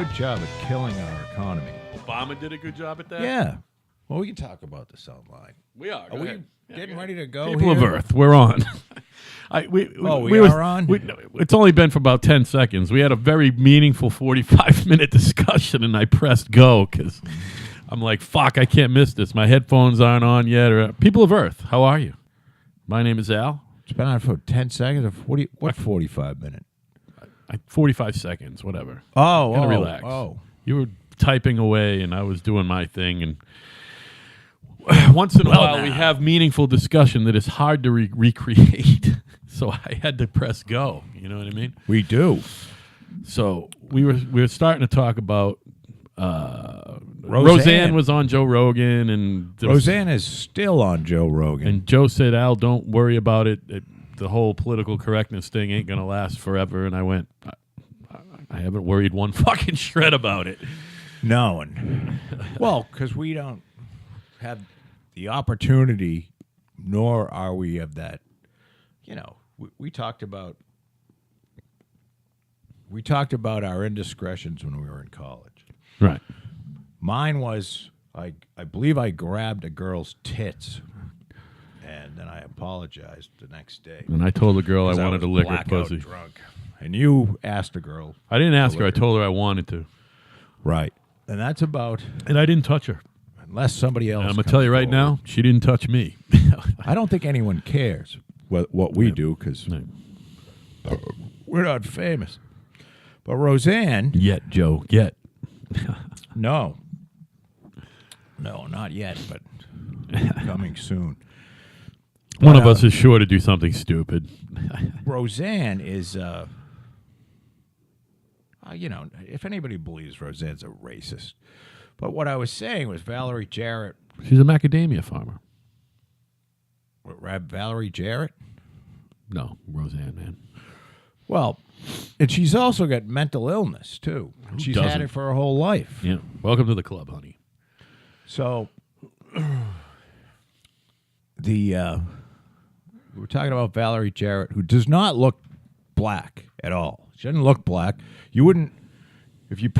good job at killing our economy. Obama did a good job at that? Yeah. Well, we can talk about this online. We are. Are we getting ready to go People here? of Earth, we're on. We are on? It's only been for about 10 seconds. We had a very meaningful 45-minute discussion, and I pressed go because I'm like, fuck, I can't miss this. My headphones aren't on yet. People of Earth, how are you? My name is Al. It's been on for 10 seconds or 40, what 45 minutes? 45 seconds, whatever. Oh, relax. Oh. You were typing away, and I was doing my thing, and once in a while we have meaningful discussion that is hard to recreate. So I had to press go. You know what I mean? We do. So we were starting to talk about Roseanne was on Joe Rogan, and Roseanne is still on Joe Rogan. And Joe said, "Al, don't worry about it. The whole political correctness thing ain't gonna last forever." And I went, I haven't worried one fucking shred about it. No, and well, because we don't have the opportunity, nor are we of that. You know, we talked about our indiscretions when we were in college. Right. Mine was I believe I grabbed a girl's tits, and then I apologized the next day. And I told the girl I wanted to lick her pussy. Drunk. And you asked the girl. I didn't ask her. I told her I wanted to. Right. And that's about. And I didn't touch her. Unless somebody else. And I'm going to tell you right now, she didn't touch me. I don't think anyone cares what we do because we're not famous. But Roseanne. Yet, Joe. Yet. No, not yet, but coming soon. One of us is sure to do something stupid. Roseanne is, if anybody believes Roseanne's a racist. But what I was saying was Valerie Jarrett. She's a macadamia farmer. Valerie Jarrett? No, Roseanne, man. Well, and she's also got mental illness, too. She's had it for her whole life. Yeah. Welcome to the club, honey. So, we're talking about Valerie Jarrett, who does not look black at all. She doesn't look black. You wouldn't, if you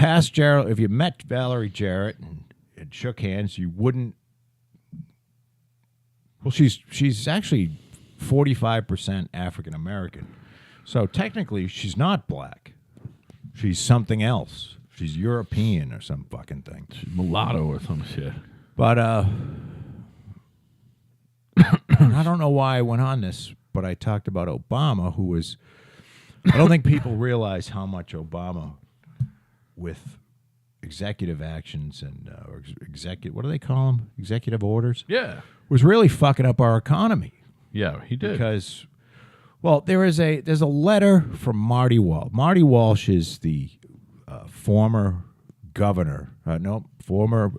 met Valerie Jarrett and shook hands, you wouldn't. Well, she's actually 45% African American. So technically, she's not black. She's something else. She's European or some fucking thing. She's mulatto or some shit. But I don't know why I went on this, but I talked about Obama, who was. I don't think people realize how much Obama, with executive actions and what do they call them? Executive orders. Yeah, was really fucking up our economy. Yeah, he did because. Well, there's a letter from Marty Walsh. Marty Walsh is the former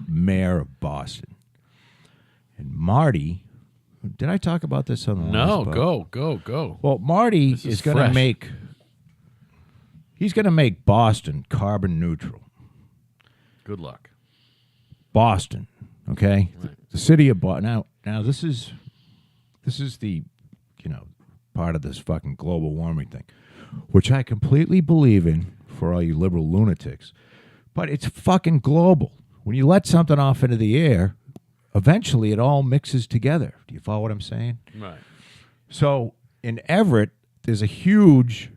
mayor of Boston. And Marty, did I talk about this on the last podcast? Go. Well, Marty is going to make. He's going to make Boston carbon neutral. Good luck. Boston, okay, right. The city of Boston. Now this is the, part of this fucking global warming thing, which I completely believe in for all you liberal lunatics, but it's fucking global. When you let something off into the air, eventually it all mixes together. Do you follow what I'm saying? Right. So in Everett, there's a huge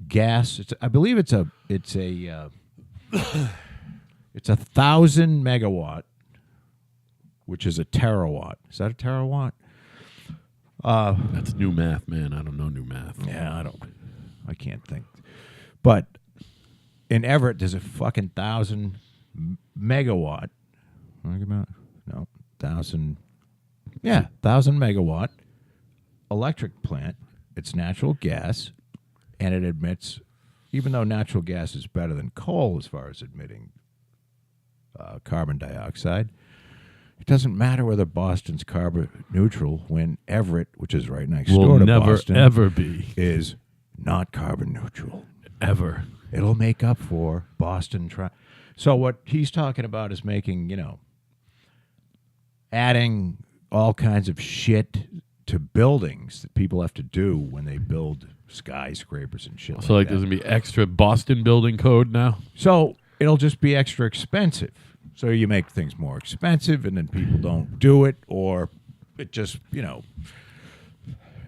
gas. I believe it's a 1,000 megawatt, which is a terawatt. Is that a terawatt? That's new math, man. I don't know new math. Yeah, I can't think. But in Everett, there's a fucking 1,000 megawatt. No, 1,000. Yeah, 1,000 megawatt electric plant. It's natural gas, and it emits, even though natural gas is better than coal as far as emitting carbon dioxide. It doesn't matter whether Boston's carbon neutral when Everett, which is right next door to Boston, will never ever be, is not carbon neutral. Ever. It'll make up for Boston. So what he's talking about is making, adding all kinds of shit to buildings that people have to do when they build skyscrapers and shit. So, like, that. there's going to be extra Boston building code now? So it'll just be extra expensive. So you make things more expensive, and then people don't do it, or it just,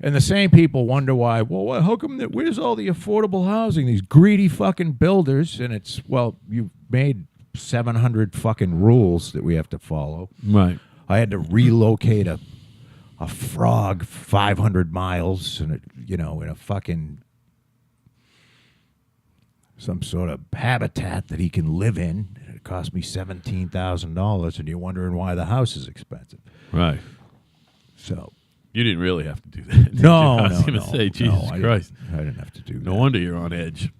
And the same people wonder why, well, how come where's all the affordable housing? These greedy fucking builders, and it's, well, you made 700 fucking rules that we have to follow. Right. I had to relocate a frog 500 miles in a fucking some sort of habitat that he can live in. It cost me $17,000, and you're wondering why the house is expensive. Right. So you didn't really have to do that. No, I was going to say, Jesus Christ. I didn't have to do that. No wonder you're on edge.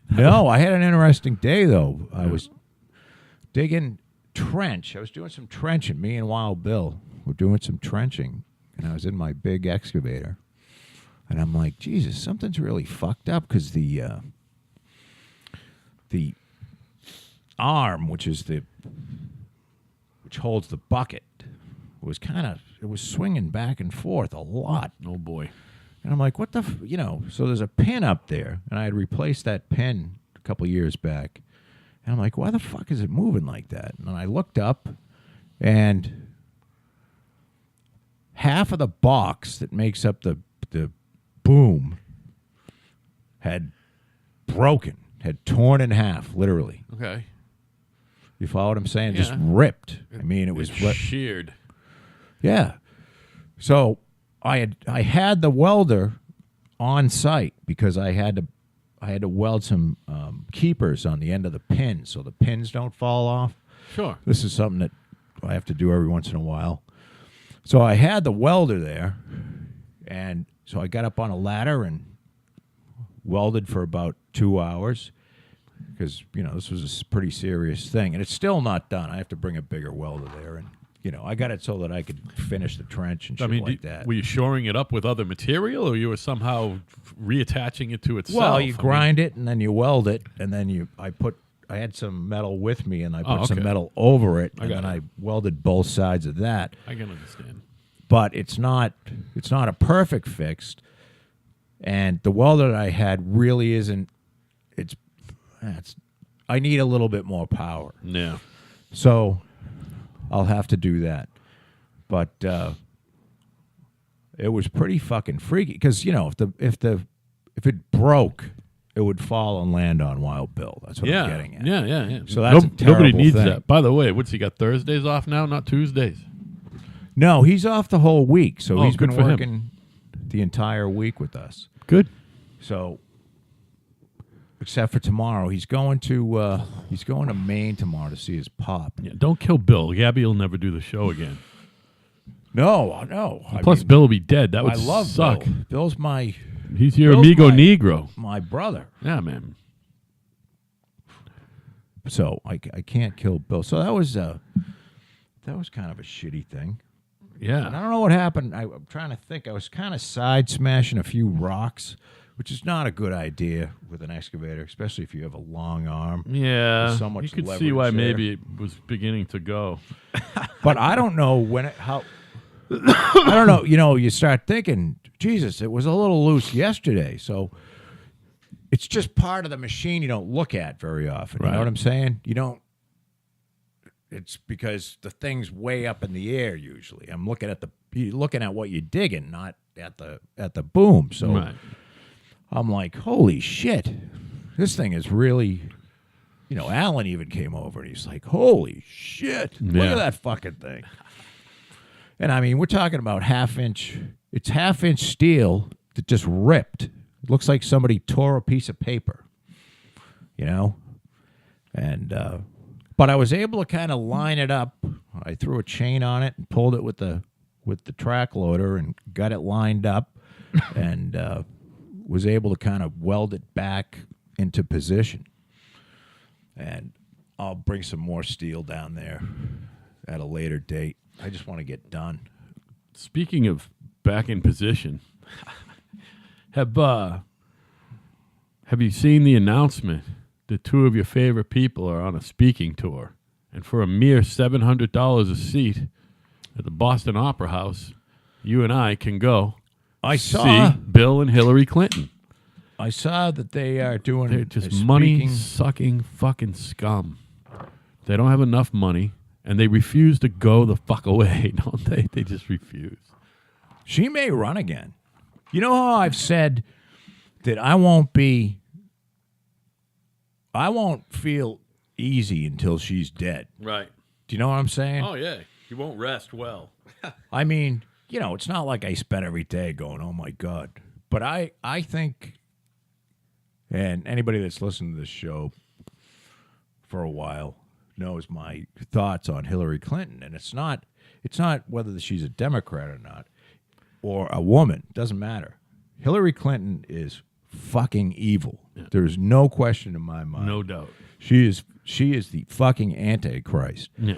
No, I had an interesting day, though. I was digging trench. I was doing some trenching. Me and Wild Bill were doing some trenching, and I was in my big excavator. And I'm like, Jesus, something's really fucked up, because the arm, which holds the bucket, it was swinging back and forth a lot. Oh boy. And I'm like, what the, so there's a pin up there, and I had replaced that pin a couple years back. And I'm like, why the fuck is it moving like that? And I looked up, and half of the box that makes up the boom had broken, had torn in half, literally. Okay. You follow what I'm saying? Yeah. Just ripped. I mean, it was sheared. Yeah. So I had the welder on site, because I had to weld some keepers on the end of the pin so the pins don't fall off. Sure. This is something that I have to do every once in a while. So I had the welder there, and so I got up on a ladder and welded for about 2 hours, because, this was a pretty serious thing. And it's still not done. I have to bring a bigger welder there, and, I got it so that I could finish the trench and shit like that. Were you shoring it up with other material, or you were somehow reattaching it to itself? Well, you grind it, and then you weld it, and then I had some metal with me, and I put some metal over it, and then I welded both sides of that. I can understand. But it's not a perfect fix, and the welder that I had really isn't. I need a little bit more power. Yeah. So I'll have to do that. But it was pretty fucking freaky, because if it broke, it would fall and land on Wild Bill. That's what I'm getting at. Yeah. So that's a terrible nobody needs thing. that. By the way, what's he got? Thursdays off now, not Tuesdays. No, he's off the whole week, so he's good been for him. working the entire week with us. Good. So, except for tomorrow, he's going to Maine tomorrow to see his pop. Yeah, don't kill Bill. Gabby will never do the show again. No. Plus, Bill will be dead. That would I love suck. Bill. Bill's He's your Bill's amigo negro. my brother. Yeah, man. So I can't kill Bill. So that was kind of a shitty thing. Yeah. And I don't know what happened. I'm trying to think. I was kind of side smashing a few rocks, which is not a good idea with an excavator, especially if you have a long arm. Yeah. There's so much you could see leverage why there. maybe it was beginning to go. But I don't know how. I don't know. You start thinking, Jesus, it was a little loose yesterday. So it's just part of the machine you don't look at very often. Right. You know what I'm saying? You don't. It's because the thing's way up in the air usually. I'm looking at what you're digging, not at the boom. So Right. I'm like, holy shit, this thing is really. Alan even came over and he's like, holy shit, look Yeah. at that fucking thing. And I mean, we're talking about it's half-inch steel that just ripped. It looks like somebody tore a piece of paper, And, but I was able to kind of line it up. I threw a chain on it and pulled it with the track loader and got it lined up and was able to kind of weld it back into position. And I'll bring some more steel down there at a later date. I just want to get done. Speaking of back in position, have you seen the announcement that two of your favorite people are on a speaking tour, and for a mere $700 a seat at the Boston Opera House, you and I can go I saw See, Bill and Hillary Clinton. I saw that they are doing. They're just speaking- money-sucking fucking scum. They don't have enough money, and they refuse to go the fuck away, don't they? They just refuse. She may run again. You know how I've said that I won't feel easy until she's dead. Right. Do you know what I'm saying? Oh, yeah. You won't rest well. I mean, you know, it's not like I spend every day going, oh, my God. But I think, and anybody that's listened to this show for a while knows my thoughts on Hillary Clinton. And it's not whether she's a Democrat or not, or a woman. Doesn't matter. Hillary Clinton is fucking evil. Yeah. There's no question in my mind. No doubt. She is the fucking Antichrist. Yeah.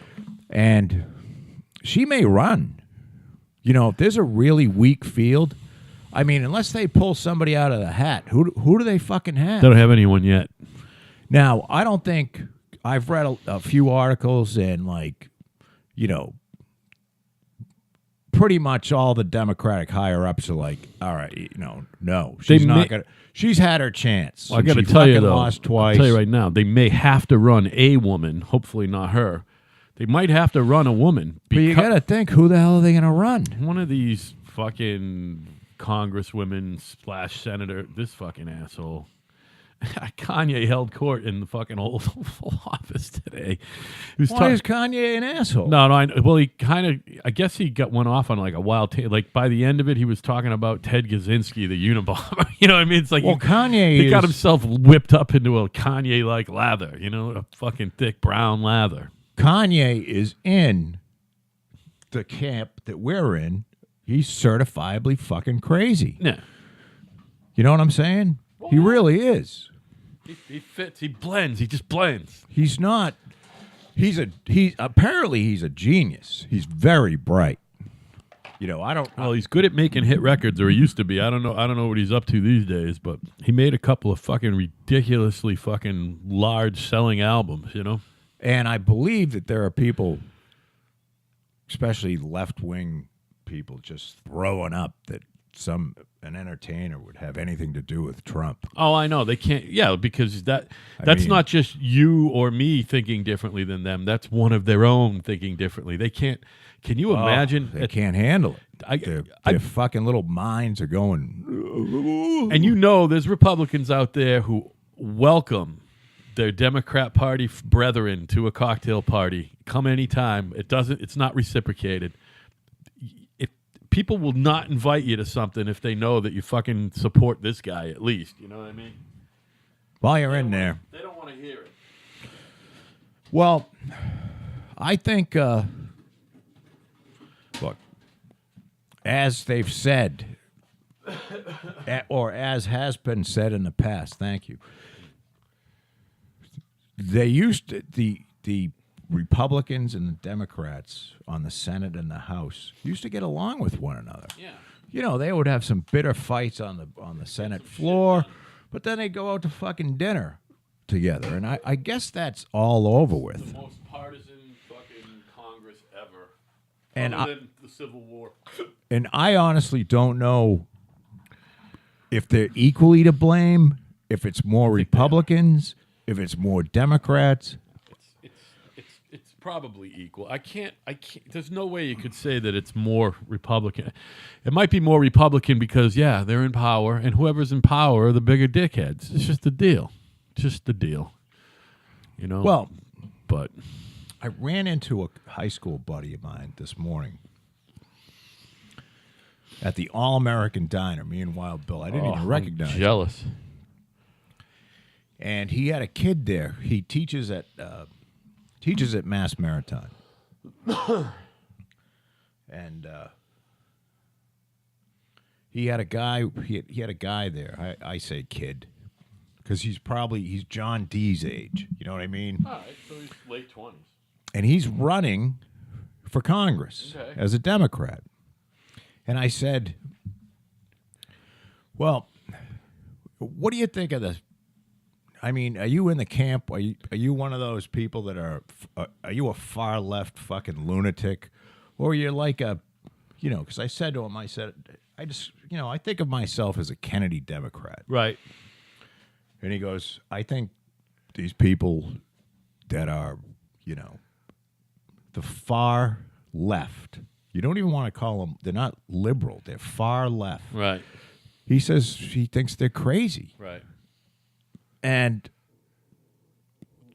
And she may run. You know, if there's a really weak field, I mean, unless they pull somebody out of the hat, who do they fucking have? They don't have anyone yet. Now, I don't think I've read a few articles and, like, you know, pretty much all the Democratic higher ups are like, all right, you know, no, she's not gonna. She's had her chance. Well, I got to tell you though, lost twice. I'll tell you right now, they may have to run a woman. Hopefully not her. They might have to run a woman. But you got to think, who the hell are they going to run? One of these fucking congresswomen / senator. This fucking asshole. Kanye held court in the fucking Oval Office today. Why is Kanye an asshole? No. Well, he kind of. I guess he went off on like a wild. Like by the end of it, he was talking about Ted Kaczynski, the Unabomber. You know what I mean? It's like, well, Kanye. He got himself whipped up into a Kanye-like lather. You know, a fucking thick brown lather. Kanye is in the camp that we're in. He's certifiably fucking crazy. Yeah. You know what I'm saying? Well, he really is. He fits. He blends. He just blends. He's not. Apparently he's a genius. He's very bright. You know, Well, he's good at making hit records, or he used to be. I don't know what he's up to these days, but he made a couple of fucking ridiculously fucking large selling albums. You know. And I believe that there are people, especially left-wing people, just throwing up that an entertainer would have anything to do with Trump. Oh, I know. They can't. Yeah, because that's not just you or me thinking differently than them. That's one of their own thinking differently. They can't. Can you imagine? They can't handle it. Their fucking little minds are going. And you know, there's Republicans out there who welcome their Democrat Party brethren to a cocktail party. Come anytime. It's not reciprocated. People will not invite you to something if they know that you fucking support this guy, at least. You know what I mean? While you're in there. They don't want to hear it. Well, I think, look, as they've said, or as has been said in the past, thank you, they used to, the Republicans and the Democrats on the Senate and the House used to get along with one another. Yeah. You know, they would have some bitter fights on the Senate floor, but then they'd go out to fucking dinner together. And I guess that's all over with. The most partisan fucking Congress ever. And other than the Civil War. And I honestly don't know if they're equally to blame, if it's more Republicans, if it's more Democrats. It's probably equal. I can't. There's no way you could say that it's more Republican. It might be more Republican because they're in power, and whoever's in power are the bigger dickheads. It's just the deal. You know. Well, but I ran into a high school buddy of mine this morning at the All-American Diner. Me and Wild Bill. I didn't even recognize. I'm jealous. And he had a kid there. He teaches at Mass Maritime. And he had a guy. He had a guy there. I say kid because he's John D's age. You know what I mean? All right, so he's late 20s. And he's running for Congress as a Democrat. And I said, "Well, what do you think of this? I mean, are you in the camp? Are you one of those people that are you a far left fucking lunatic, or you're like a, you know?" Because I said to him, I just I think of myself as a Kennedy Democrat. Right. And he goes, I think these people that are, the far left, you don't even want to call them, they're not liberal, they're far left. Right. He says he thinks they're crazy. Right. And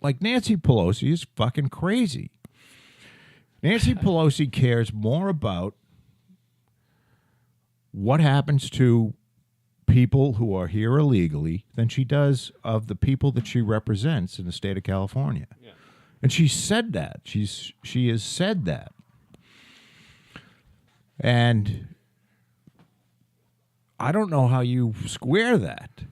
like Nancy Pelosi is fucking crazy. Nancy Pelosi cares more about what happens to people who are here illegally than she does of the people that she represents in the state of California. Yeah. And she said that. She has said that. And I don't know how you square that,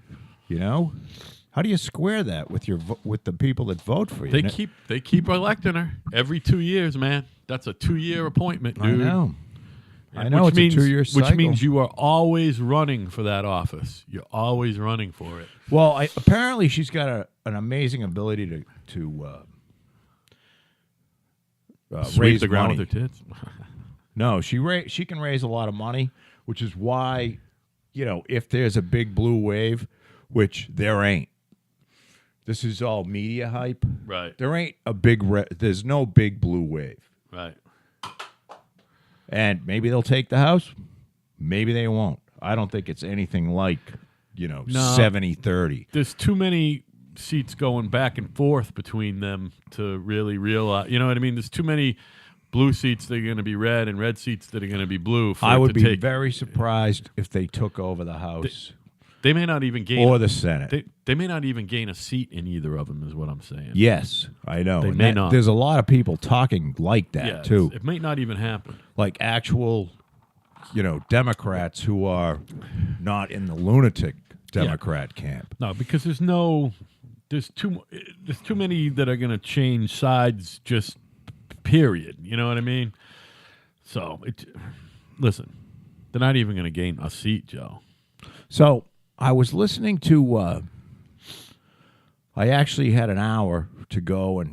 How do you square that with the people that vote for you? They keep electing her every 2 years, man. That's a 2-year appointment, dude. I know. It's a 2-year cycle. Which means you are always running for that office. You're always running for it. Well, apparently she's got an amazing ability to Sweep raise the ground money. with her tits. No, she can raise a lot of money, which is why, if there's a big blue wave, which there ain't. This is all media hype. Right. There ain't a there's no big blue wave. Right. And maybe they'll take the House. Maybe they won't. I don't think it's anything like, 70-30. There's too many seats going back and forth between them to really realize. You know what I mean? There's too many blue seats that are going to be red and red seats that are going to be blue. I would be very surprised if they took over the House. They may not even gain... Or the Senate. They may not even gain a seat in either of them, is what I'm saying. Yes, I know. They may not. There's a lot of people talking like that, too. It may not even happen. Like actual, Democrats who are not in the lunatic Democrat camp. No, because there's too many that are going to change sides just period. You know what I mean? So, listen, they're not even going to gain a seat, Joe. So, I was listening to, I actually had an hour to go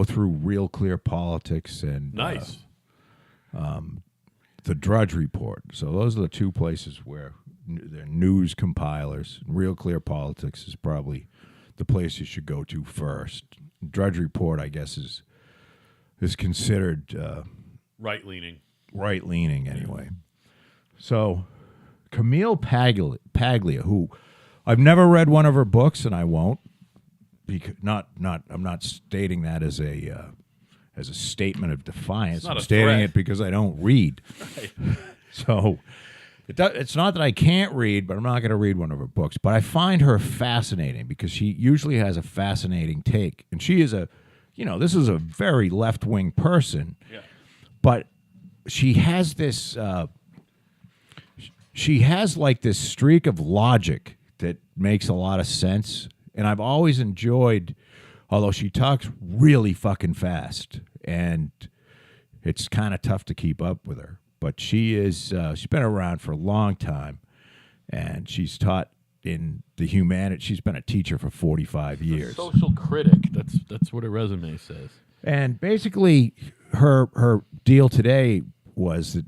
through Real Clear Politics and nice. The Drudge Report. So those are the two places where they're news compilers. Real Clear Politics is probably the place you should go to first. Drudge Report, I guess, is considered right-leaning. Right-leaning, anyway. So Camille Paglia, who I've never read one of her books, and I won't. Because I'm not stating that as a statement of defiance. I'm stating it because I don't read. Right. So it's not that I can't read, but I'm not going to read one of her books. But I find her fascinating because she usually has a fascinating take, and she is this is a very left-wing person. Yeah. But she has this. She has like this streak of logic that makes a lot of sense. And I've always enjoyed, although she talks really fucking fast, and it's kind of tough to keep up with her. But she's been around for a long time, and she's taught in the humanities. She's been a teacher for 45 years. Social critic. That's what her resume says. And basically, her deal today was that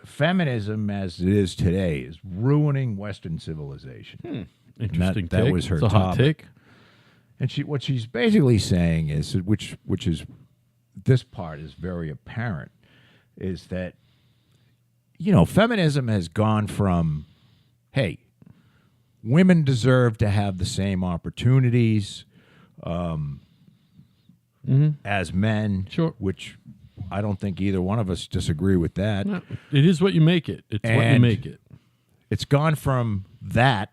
feminism, as it is today, is ruining Western civilization. Interesting. That was her it's a hot take. And what she's basically saying is, which is this part is very apparent, is that feminism has gone from, hey, women deserve to have the same opportunities as men. Sure. Which I don't think either one of us disagree with that. No, it is what you make it. It's what you make it. It's gone from that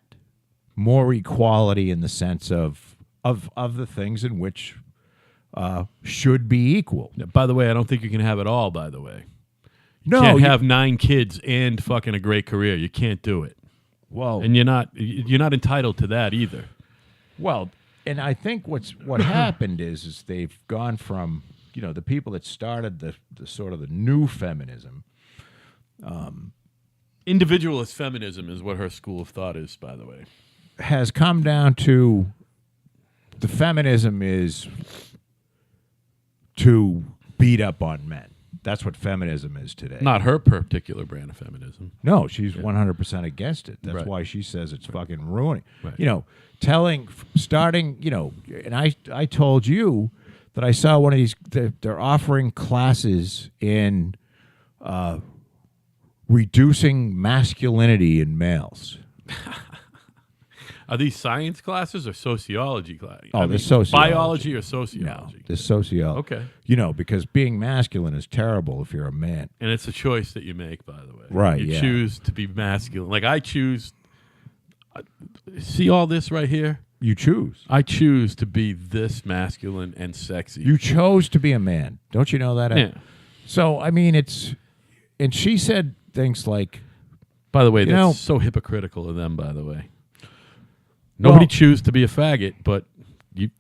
more equality in the sense of the things in which should be equal. Yeah, by the way, I don't think you can have it all, by the way. No, can't have 9 kids and fucking a great career. You can't do it. Well, and you're not entitled to that either. Well, and I think what happened is they've gone from the people that started the sort of the new feminism. Individualist feminism is what her school of thought is, by the way. Has come down to the feminism is to beat up on men. That's what feminism is today. Not her particular brand of feminism. No, she's 100% against it. That's Right. why she says it's fucking ruining. Right. You know, starting, and I told you that I saw one of these, they're offering classes in reducing masculinity in males. Are these science classes or sociology classes? Oh, they're sociology. Biology or No, sociology? the sociology. Okay. Because being masculine is terrible if you're a man. And it's a choice that you make, by the way. Right, You yeah. choose to be masculine. Like I choose. See all this right here? You choose. I choose to be this masculine and sexy. You chose to be a man. Don't you know that? Yeah. So, I mean, and she said things like, By the way, You that's know- so hypocritical of them, by the way. Nobody Well- choose to be a faggot, but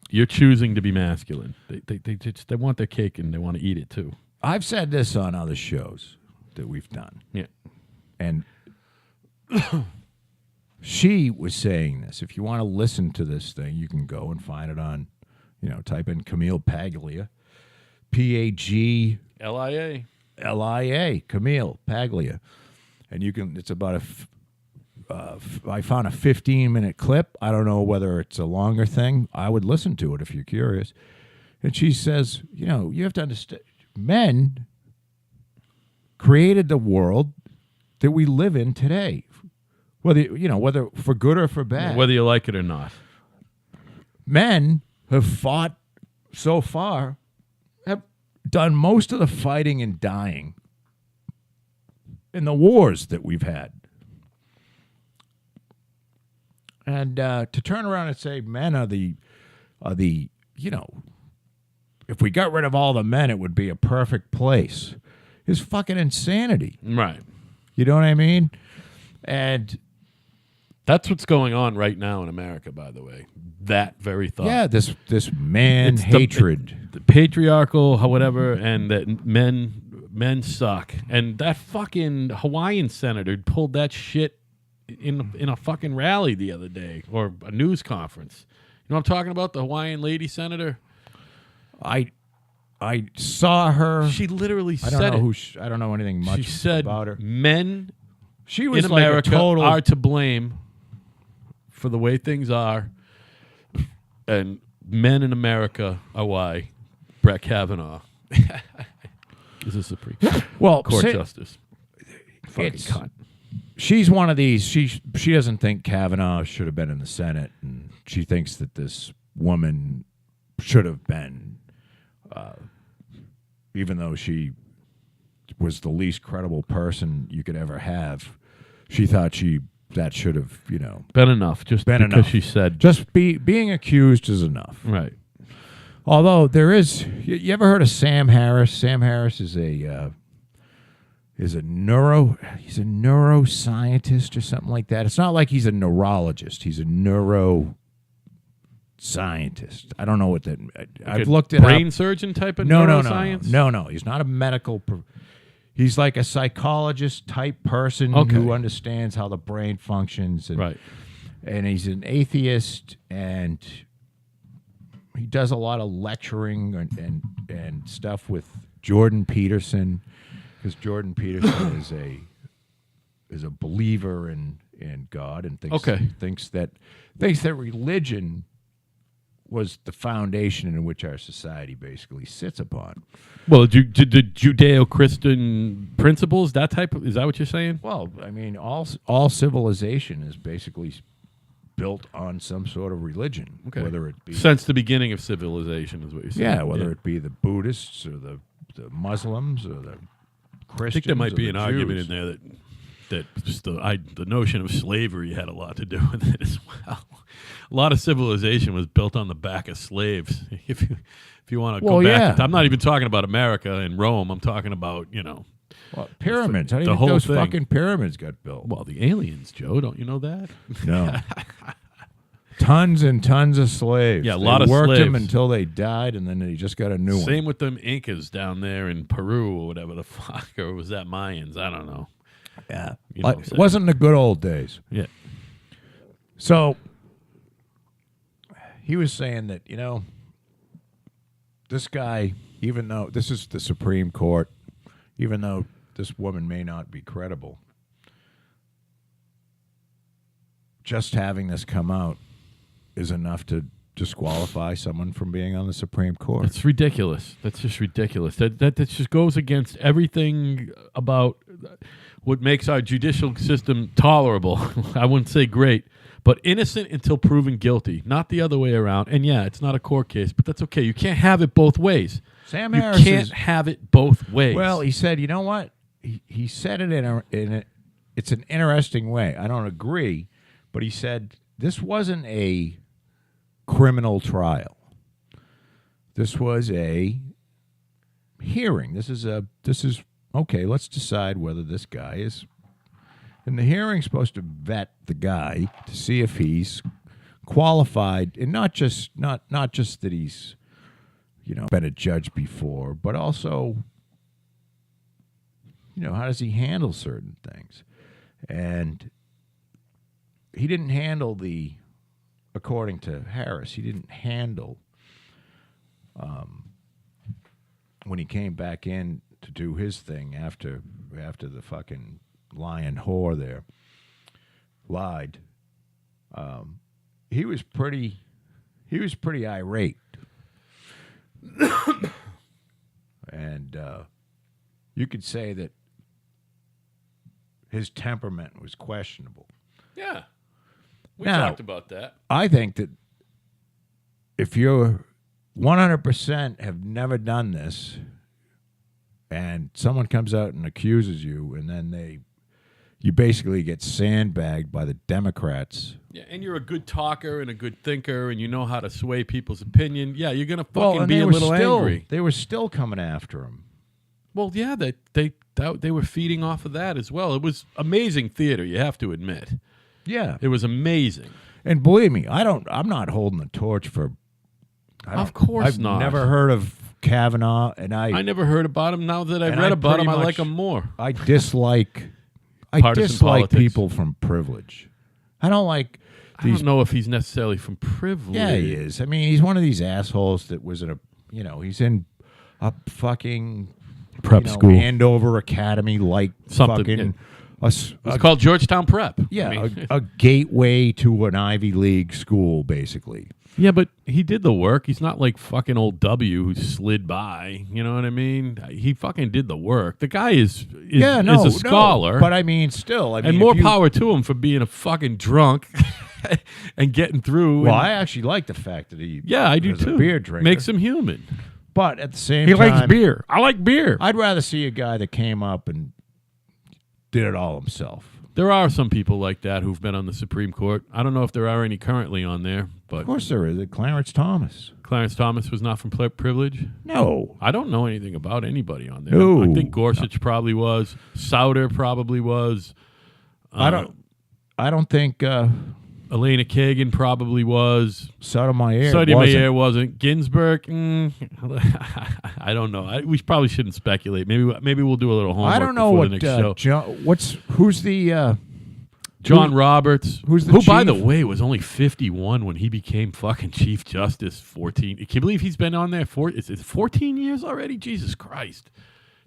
you're choosing to be masculine. They want their cake and they want to eat it too. I've said this on other shows that we've done. Yeah. And she was saying this. If you want to listen to this thing, you can go and find it on, type in Camille Paglia, Paglia, Camille Paglia. And it's about I found a 15-minute clip. I don't know whether it's a longer thing. I would listen to it if you're curious. And she says, you have to understand, men created the world that we live in today. Whether for good or for bad. Whether you like it or not. Men have fought so far, have done most of the fighting and dying in the wars that we've had. And to turn around and say men are the if we got rid of all the men, it would be a perfect place, is fucking insanity. Right. You know what I mean? And That's what's going on right now in America, by the way. That very thought. yeah, this man It's hatred. The patriarchal, whatever, and that men suck. And that fucking Hawaiian senator pulled that shit in a fucking rally the other day, or a news conference. You know what I'm talking about? The Hawaiian lady senator? I saw her. She literally I said don't know it. I don't know anything much She said about her. men She was in like America a total. are to blame for the way things are, and men in America are why Brett Kavanaugh is a Supreme well, Court justice. Fucking it's- cunt. she's one of these. She doesn't think Kavanaugh should have been in the Senate, and she thinks that this woman should have been, even though she was the least credible person you could ever have. She thought that should have Been enough. Just Been because enough. she said just being accused is enough. right. Although there is, you ever heard of Sam Harris? Sam Harris is a neuroscientist or something like that. It's not like he's a neurologist. He's a neuroscientist. I don't know what that. I've looked it brain up. surgeon type of No. neuroscience. No. He's not a medical. He's like a psychologist type person Okay. who understands how the brain functions. And, Right. and he's an atheist, and he does a lot of lecturing and stuff with Jordan Peterson, because Jordan Peterson is a believer in God and thinks that religion was the foundation in which our society basically sits upon. Well, the Judeo-Christian principles, is that what you're saying? Well, I mean, all civilization is basically built on some sort of religion, whether it be Since the beginning of civilization is what you're saying. whether it be the Buddhists or the Muslims or the Christians. I think there might or be the an argument Jews. in there that just the notion of slavery had a lot to do with it as well. A lot of civilization was built on the back of slaves. If you want to go back, I'm not even talking about America and Rome. I'm talking about Well, pyramids. How do you the think whole those thing. fucking pyramids got built? well, the aliens, Joe. Don't you know that? No. Tons and tons of slaves. Yeah, a They lot of worked them slaves. until they died, and then they just got a new one. Same with them Incas down there in Peru or whatever the fuck, or was that Mayans? I don't know. Yeah, You know what I'm it saying. wasn't the good old days. Yeah. So he was saying that this guy, even though this is the Supreme Court, even though this woman may not be credible, just having this come out is enough to disqualify someone from being on the Supreme Court. It's ridiculous. That's just ridiculous. That just goes against everything about what makes our judicial system tolerable. I wouldn't say great, but innocent until proven guilty, not the other way around. And yeah, it's not a court case, but that's okay. You can't have it both ways. Sam You Harris can't have it both ways. Well, he said, you know what? He said it it's an interesting way. I don't agree, but he said this wasn't a criminal trial. This was a hearing. This is okay, let's decide whether this guy is, and the hearing's supposed to vet the guy to see if he's qualified, and not just that he's, been a judge before, but also, how does he handle certain things? And he didn't handle according to Harris, he didn't handle when he came back in to do his thing after the fucking lying whore there lied. He was pretty irate, and you could say that his temperament was questionable. yeah. We Now, talked about that. I think that if you're 100% have never done this, and someone comes out and accuses you, and then you basically get sandbagged by the Democrats. Yeah, and you're a good talker and a good thinker, and you know how to sway people's opinion. Yeah, you're gonna fucking be a little angry. They were still coming after him. Well, yeah, they were feeding off of that as well. It was amazing theater, you have to admit. Yeah, It was amazing. and believe me, I'm not holding the torch for. Of course I've not. never heard of Kavanaugh, and I never heard about him. Now that I've And read I about pretty him, I much- like him more. I dislike Partisan politics. people from privilege. I don't like I don't know if he's necessarily from privilege. Yeah, he is. I mean, he's one of these assholes that was in he's in a fucking Prep school. Andover Academy, like Something, fucking It's called Georgetown Prep. yeah, I mean, a gateway to an Ivy League school, basically. yeah, but he did the work. He's not like fucking old W who slid by. You know what I mean? He fucking did the work. The guy is a scholar. But I mean, still, and more power to him for being a fucking drunk and getting through. Well, and- I actually like the fact that he I do was too. a beer drinker. Makes him human. But at the same He time, likes beer. I like beer. I'd rather see a guy that came up and did it all himself. There are some people like that who've been on the Supreme Court. I don't know if there are any currently on there, but Of course there is. Clarence Thomas. Clarence Thomas was not from privilege. No. I don't know anything about anybody on there. No. I think Gorsuch probably was. Souter probably was. I don't think Elena Kagan probably was. Sotomayor wasn't. Ginsburg, I don't know. We probably shouldn't speculate. Maybe we'll do a little homework. I don't know before what the next show. who's the John Roberts, who's the who, by the chief? way, was only 51 when he became fucking Chief Justice. 14. Can you believe he's been on there for? Is it 14 years already? Jesus Christ!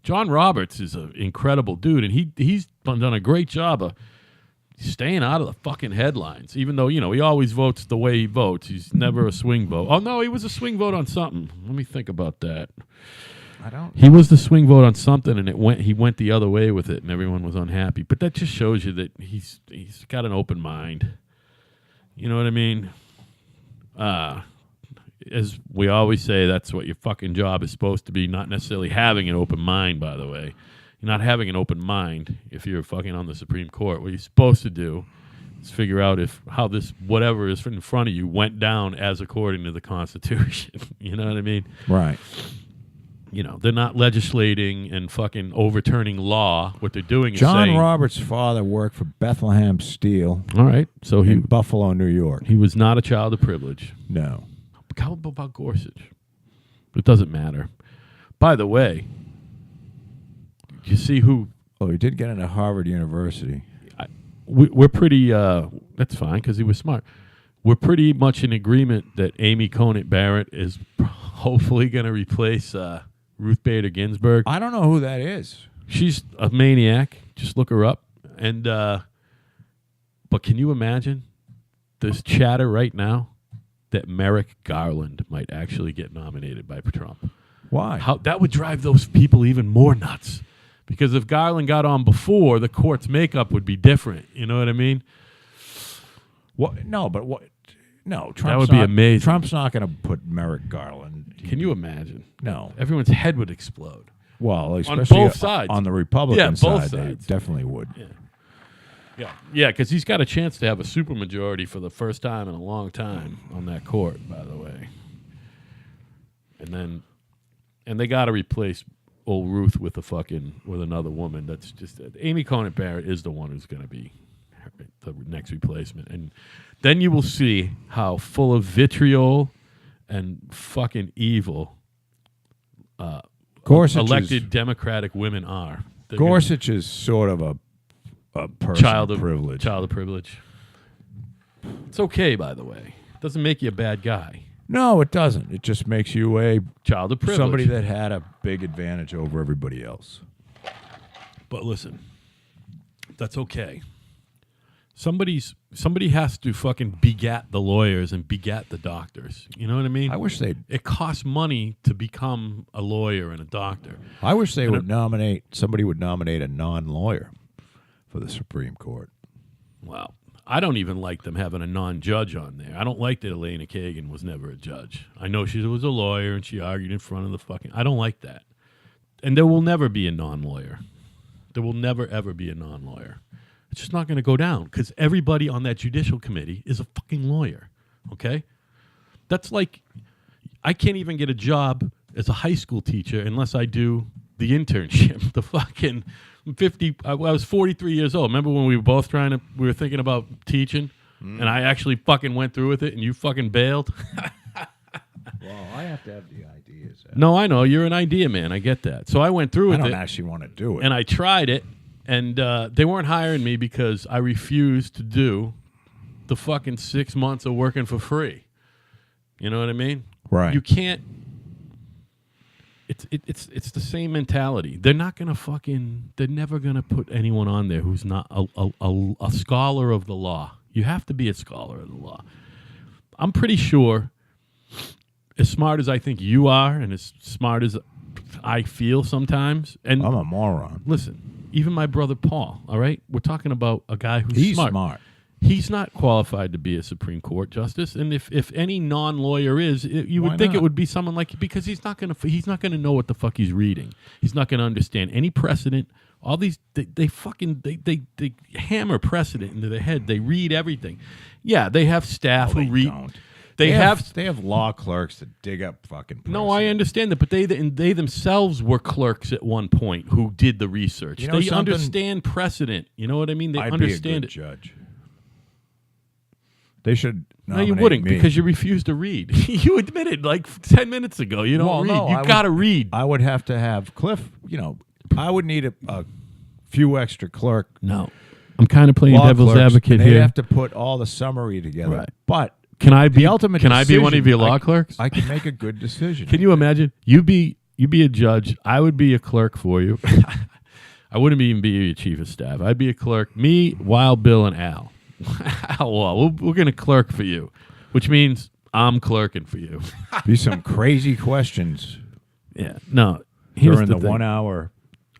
John Roberts is an incredible dude, and he's done a great job of staying out of the fucking headlines. Even though he always votes the way he votes, he's never a swing vote. Oh no, he was a swing vote on something. Let me think about that. He was the swing vote on something, and he went the other way with it, and everyone was unhappy. But that just shows you that he's got an open mind. You know what I mean? As we always say, that's what your fucking job is supposed to be, not necessarily having an open mind, by the way. You're not having an open mind if you're fucking on the Supreme Court. What you're supposed to do is figure out how this, whatever is in front of you, went down as according to the Constitution. You know what I mean? Right. They're not legislating and fucking overturning law. What they're doing is John saying... Roberts' father worked for Bethlehem Steel All right. So in Buffalo, New York. he was not a child of privilege. No. How about Gorsuch? It doesn't matter. By the way, you see who... Oh, he did get into Harvard University. We're pretty... that's fine, because he was smart. We're pretty much in agreement that Amy Conant Barrett is hopefully going to replace Ruth Bader Ginsburg. I don't know who that is. She's a maniac. Just look her up. And but can you imagine? There's chatter right now that Merrick Garland might actually get nominated by Trump. Why? How that would drive those people even more nuts. Because if Garland got on before, the court's makeup would be different. You know what I mean? What? No, but what? No, Trump's that would be amazing. Trump's not going to put Merrick Garland. Can you imagine? No. Everyone's head would explode. Well, especially both sides. On the Republican both side, sides. they definitely would. Yeah, because he's got a chance to have a supermajority for the first time in a long time on that court, by the way. And they got to replace old Ruth with another woman. That's just Amy Conant Barrett is the one who's going to be the next replacement, and then you will see how full of vitriol and fucking evil elected Democratic women are. Gorsuch is sort of a person of privilege. Child of privilege. It's okay, by the way. It doesn't make you a bad guy. No, it doesn't. It just makes you a child of privilege. Somebody that had a big advantage over everybody else. But listen, that's okay. Somebody has to fucking begat the lawyers and begat the doctors. You know what I mean? I wish It costs money to become a lawyer and a doctor. I wish somebody would nominate a non-lawyer for the Supreme Court. Wow. I don't even like them having a non-judge on there. I don't like that Elena Kagan was never a judge. I know she was a lawyer and she argued in front of the fucking... I don't like that. And there will never be a non-lawyer. There will never, ever be a non-lawyer. It's just not going to go down because everybody on that judicial committee is a fucking lawyer, okay? That's like... I can't even get a job as a high school teacher unless I do the internship. The fucking... I was 43 years old. Remember when we were both we were thinking about teaching, and I actually fucking went through with it, and you fucking bailed? Well, I have to have the ideas. No, I know. You're an idea man. I get that. So I went through with it. I don't actually want to do it. And I tried it, and they weren't hiring me because I refused to do the fucking 6 months of working for free. You know what I mean? Right. You can't... It's the same mentality. They're not gonna they're never gonna put anyone on there who's not a scholar of the law. You have to be a scholar of the law. I'm pretty sure, as smart as I think you are, and as smart as I feel sometimes, and I'm a moron. Listen, even my brother Paul. All right, we're talking about a guy who's smart. He's not qualified to be a Supreme Court justice, and if any non-lawyer is, you would think it would be someone like, because he's not gonna know what the fuck he's reading. He's not gonna understand any precedent. All these they hammer precedent into their head. They read everything. Yeah, they have staff who read. Don't. They have law clerks that dig up fucking precedent. No, I understand that, but they themselves were clerks at one point who did the research. You know they understand precedent. You know what I mean? They understand it. Judge. They should nominate No, you wouldn't me. because you refuse to read. You admitted like 10 minutes ago you don't read. No, you got to read. I would have to have Cliff, I would need a few extra clerk. No. I'm kind of playing devil's clerks, advocate here. They here. have to put all the summary together. Right. But can I be ultimate Can I be one of your law clerks? I can make a good decision. Can you imagine? You be a judge. I would be a clerk for you. I wouldn't even be your chief of staff. I'd be a clerk. Me, Wild Bill, and Al. Well, we're going to clerk for you, which means I'm clerking for you. Be some crazy questions. Yeah. No. Here's During the thing. 1 hour.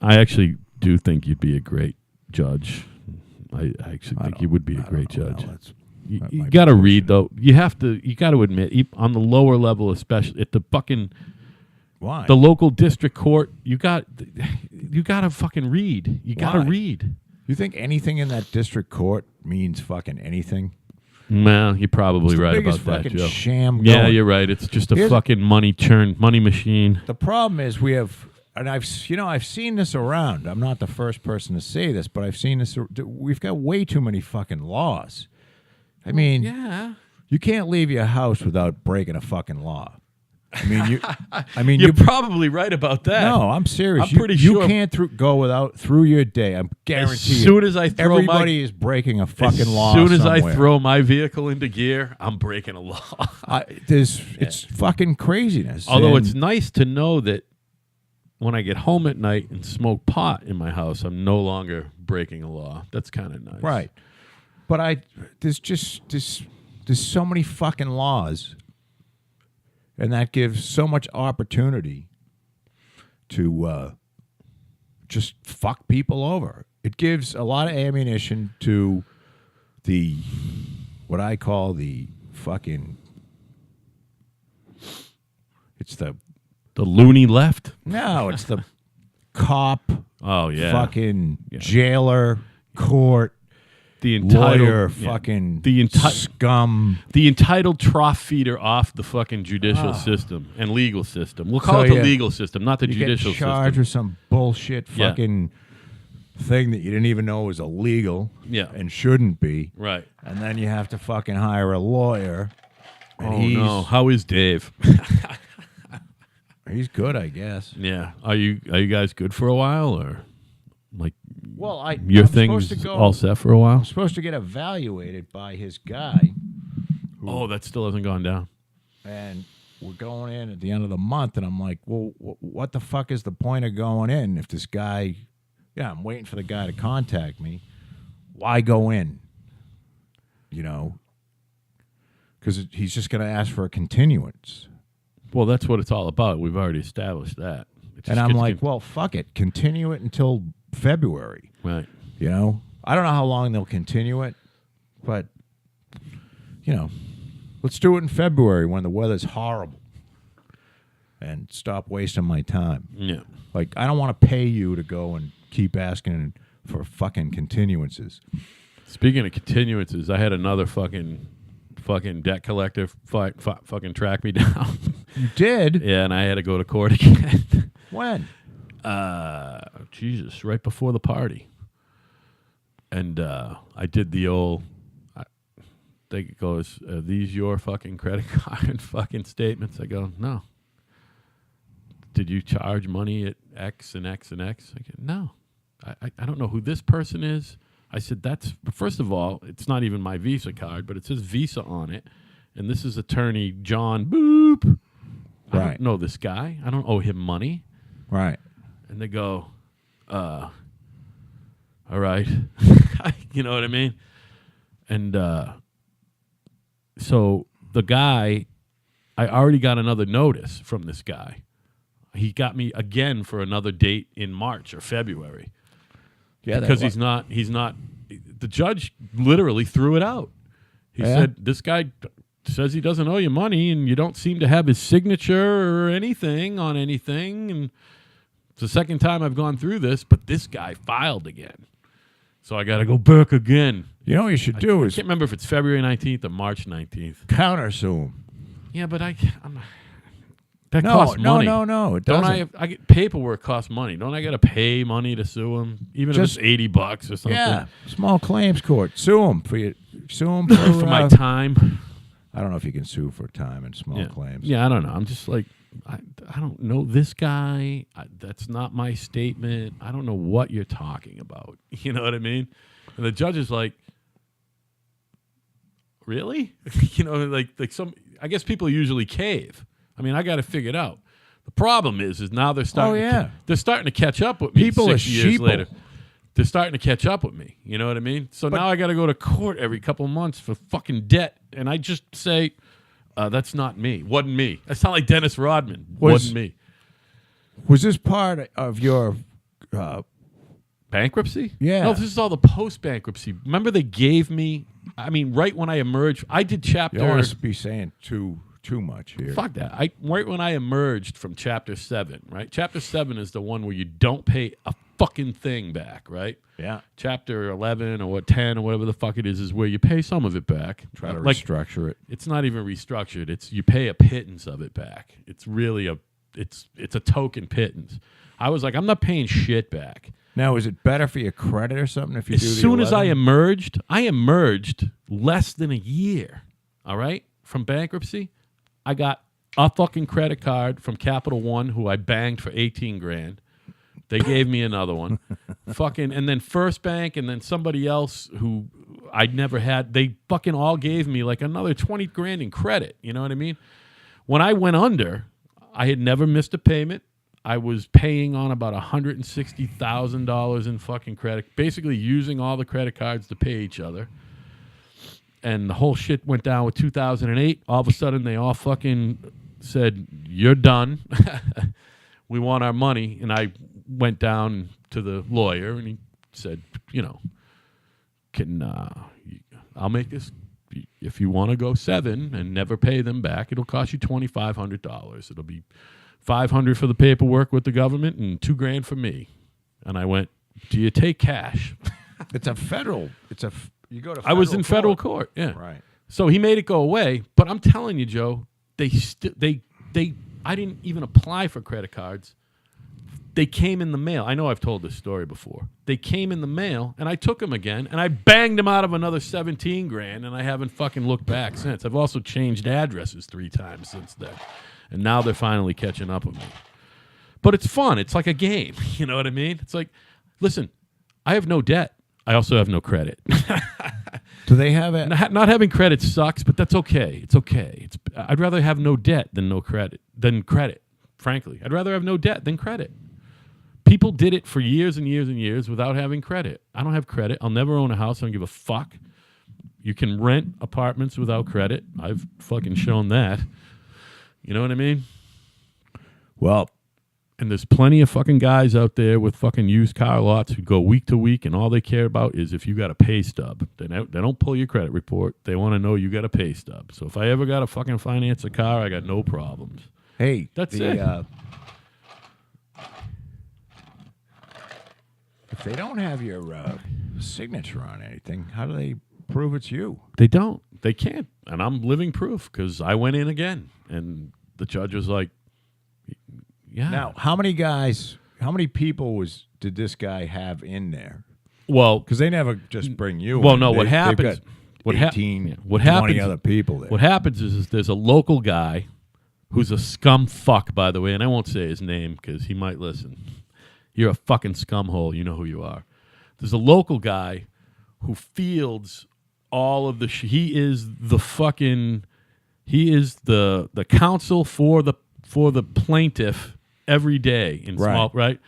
I actually do think you'd be a great judge. I actually think you would be a great judge. You got to read, though. You got to admit, on the lower level, especially at the fucking... Why? The local district court, you got to fucking read. You got to read. You think anything in that district court means fucking anything? Well, you're probably right about that, fucking Joe. Sham yeah, going. You're right. It's just a fucking money machine. The problem is we have, and I've seen this around. I'm not the first person to say this, but I've seen this. We've got way too many fucking laws. I mean, you can't leave your house without breaking a fucking law. I mean, you're probably right about that. No, I'm serious. I'm pretty sure you can't go through your day. I'm guaranteed. As soon as I throw everybody is breaking a fucking law. As soon as somewhere. I throw my vehicle into gear, I'm breaking a law. It's fucking craziness. Although it's nice to know that when I get home at night and smoke pot in my house, I'm no longer breaking a law. That's kind of nice. Right. But there's so many fucking laws, and that gives so much opportunity to just fuck people over. It gives a lot of ammunition to what I call the fucking, it's the loony left. No, it's the cop. Oh yeah, fucking jailer, court, the entitled lawyer, fucking scum, the entitled trough feeder off the fucking judicial system and legal system. We'll call it the legal system, not the judicial get charged system. with some bullshit fucking thing that you didn't even know was illegal, and shouldn't be, right? And then you have to fucking hire a lawyer. And no! How is Dave? He's good, I guess. Yeah. Are you guys good for a while, or like? Well, your thing's all set for a while. I'm supposed to get evaluated by his guy. That still hasn't gone down. And we're going in at the end of the month, and I'm like, well, what the fuck is the point of going in if this guy? Yeah, I'm waiting for the guy to contact me. Why go in? You know, because he's just going to ask for a continuance. Well, that's what it's all about. We've already established that. And I'm like, well, fuck it. Continue it until February. Right. You know? I don't know how long they'll continue it, but, you know, let's do it in February when the weather's horrible and stop wasting my time. Yeah. Like, I don't want to pay you to go and keep asking for fucking continuances. Speaking of continuances, I had another fucking debt collector fucking track me down. You did? Yeah, and I had to go to court again. When? Jesus, right before the party. And I did the old, I think it goes, are these your fucking credit card fucking statements? I go, no. Did you charge money at X and X and X? I go, no. I don't know who this person is. I said, first of all, it's not even my Visa card, but it says Visa on it. And this is attorney John Boop. I don't know this guy. I don't owe him money. Right. And they go, all right. You know what I mean? And so the guy, I already got another notice from this guy. He got me again for another date in March or February. Yeah, because he's not. The judge literally threw it out. He said, "This guy says he doesn't owe you money, and you don't seem to have his signature or anything on anything." And it's the second time I've gone through this, but this guy filed again, so I got to go back again. You know what you should do I is can't remember if it's February 19th or March 19th. Countersue him. Yeah, but that costs money. No. It doesn't. I get paperwork costs money. Don't I got to pay money to sue him, even if it's $80 or something? Yeah, small claims court. Sue him for for my time. I don't know if you can sue for time and small claims. Yeah, I don't know. I'm just like, I don't know this guy. That's not my statement. I don't know what you're talking about. You know what I mean? And the judge is like, really? You know, like some. I guess people usually cave. I mean, I got to figure it out. The problem is now they're starting. They're starting to catch up with me. People 6 years later. sheeple. They're starting to catch up with me. You know what I mean? So now I got to go to court every couple of months for fucking debt, and I just say, "That's not me. Wasn't me." I sound like Dennis Rodman. Wasn't me. Was this part of your bankruptcy? Yeah. No, this is all the post-bankruptcy. Remember, they gave me. I mean, right when I emerged, I did chapter. You don't want to be saying too much here. Fuck that. Right when I emerged from Chapter 7, right? Chapter 7 is the one where you don't pay a fucking thing back, right? Yeah. Chapter 11 or 10 or whatever the fuck it is where you pay some of it back. Try to restructure it. It's not even restructured. It's you pay a pittance of it back. It's really it's a token pittance. I was like, I'm not paying shit back. Now, is it better for your credit or something if you do the As soon as 11? I emerged less than a year, all right, from bankruptcy. I got a fucking credit card from Capital One, who I banged for $18,000. They gave me another one, and then First Bank, and then somebody else who I'd never had. They fucking all gave me like another $20,000 in credit. You know what I mean? When I went under, I had never missed a payment. I was paying on about $160,000 in fucking credit, basically using all the credit cards to pay each other. And the whole shit went down with 2008. All of a sudden, they all fucking said, "You're done. We want our money." And I went down to the lawyer, and he said, I'll make this. If you want to go 7 and never pay them back, it'll cost you $2,500. It'll be $500 for the paperwork with the government and $2,000 for me. And I went, "Do you take cash?" It's a federal. You go to. I was in federal court. Yeah. Right. So he made it go away. But I'm telling you, Joe, I didn't even apply for credit cards. They came in the mail. I know I've told this story before. They came in the mail, and I took them again, and I banged them out of another $17,000, and I haven't fucking looked back since. I've also changed addresses 3 times since then, and now they're finally catching up with me. But it's fun. It's like a game. You know what I mean? It's like, listen, I have no debt. I also have no credit. Do they have it? Not having credit sucks, but that's okay. It's okay. I'd rather have no debt than no credit. Frankly, I'd rather have no debt than credit. People did it for years and years and years without having credit. I don't have credit. I'll never own a house. I don't give a fuck. You can rent apartments without credit. I've fucking shown that. You know what I mean? Well, and there's plenty of fucking guys out there with fucking used car lots who go week to week, and all they care about is if you got a pay stub. They don't pull your credit report. They want to know you got a pay stub. So if I ever got to fucking finance a car, I got no problems. Hey, that's it. If they don't have your signature on anything, how do they prove it's you? They don't. They can't. And I'm living proof because I went in again, and the judge was like, "Yeah." Now, how many people did this guy have in there? Well, because they never just bring you. Well, in. no. What happens? What 20 other people there. What happens is there's a local guy who's a scum fuck, by the way, and I won't say his name because he might listen. You're a fucking scumhole. You know who you are. There's a local guy who fields all of the he is the counsel for the plaintiff every day in small, right?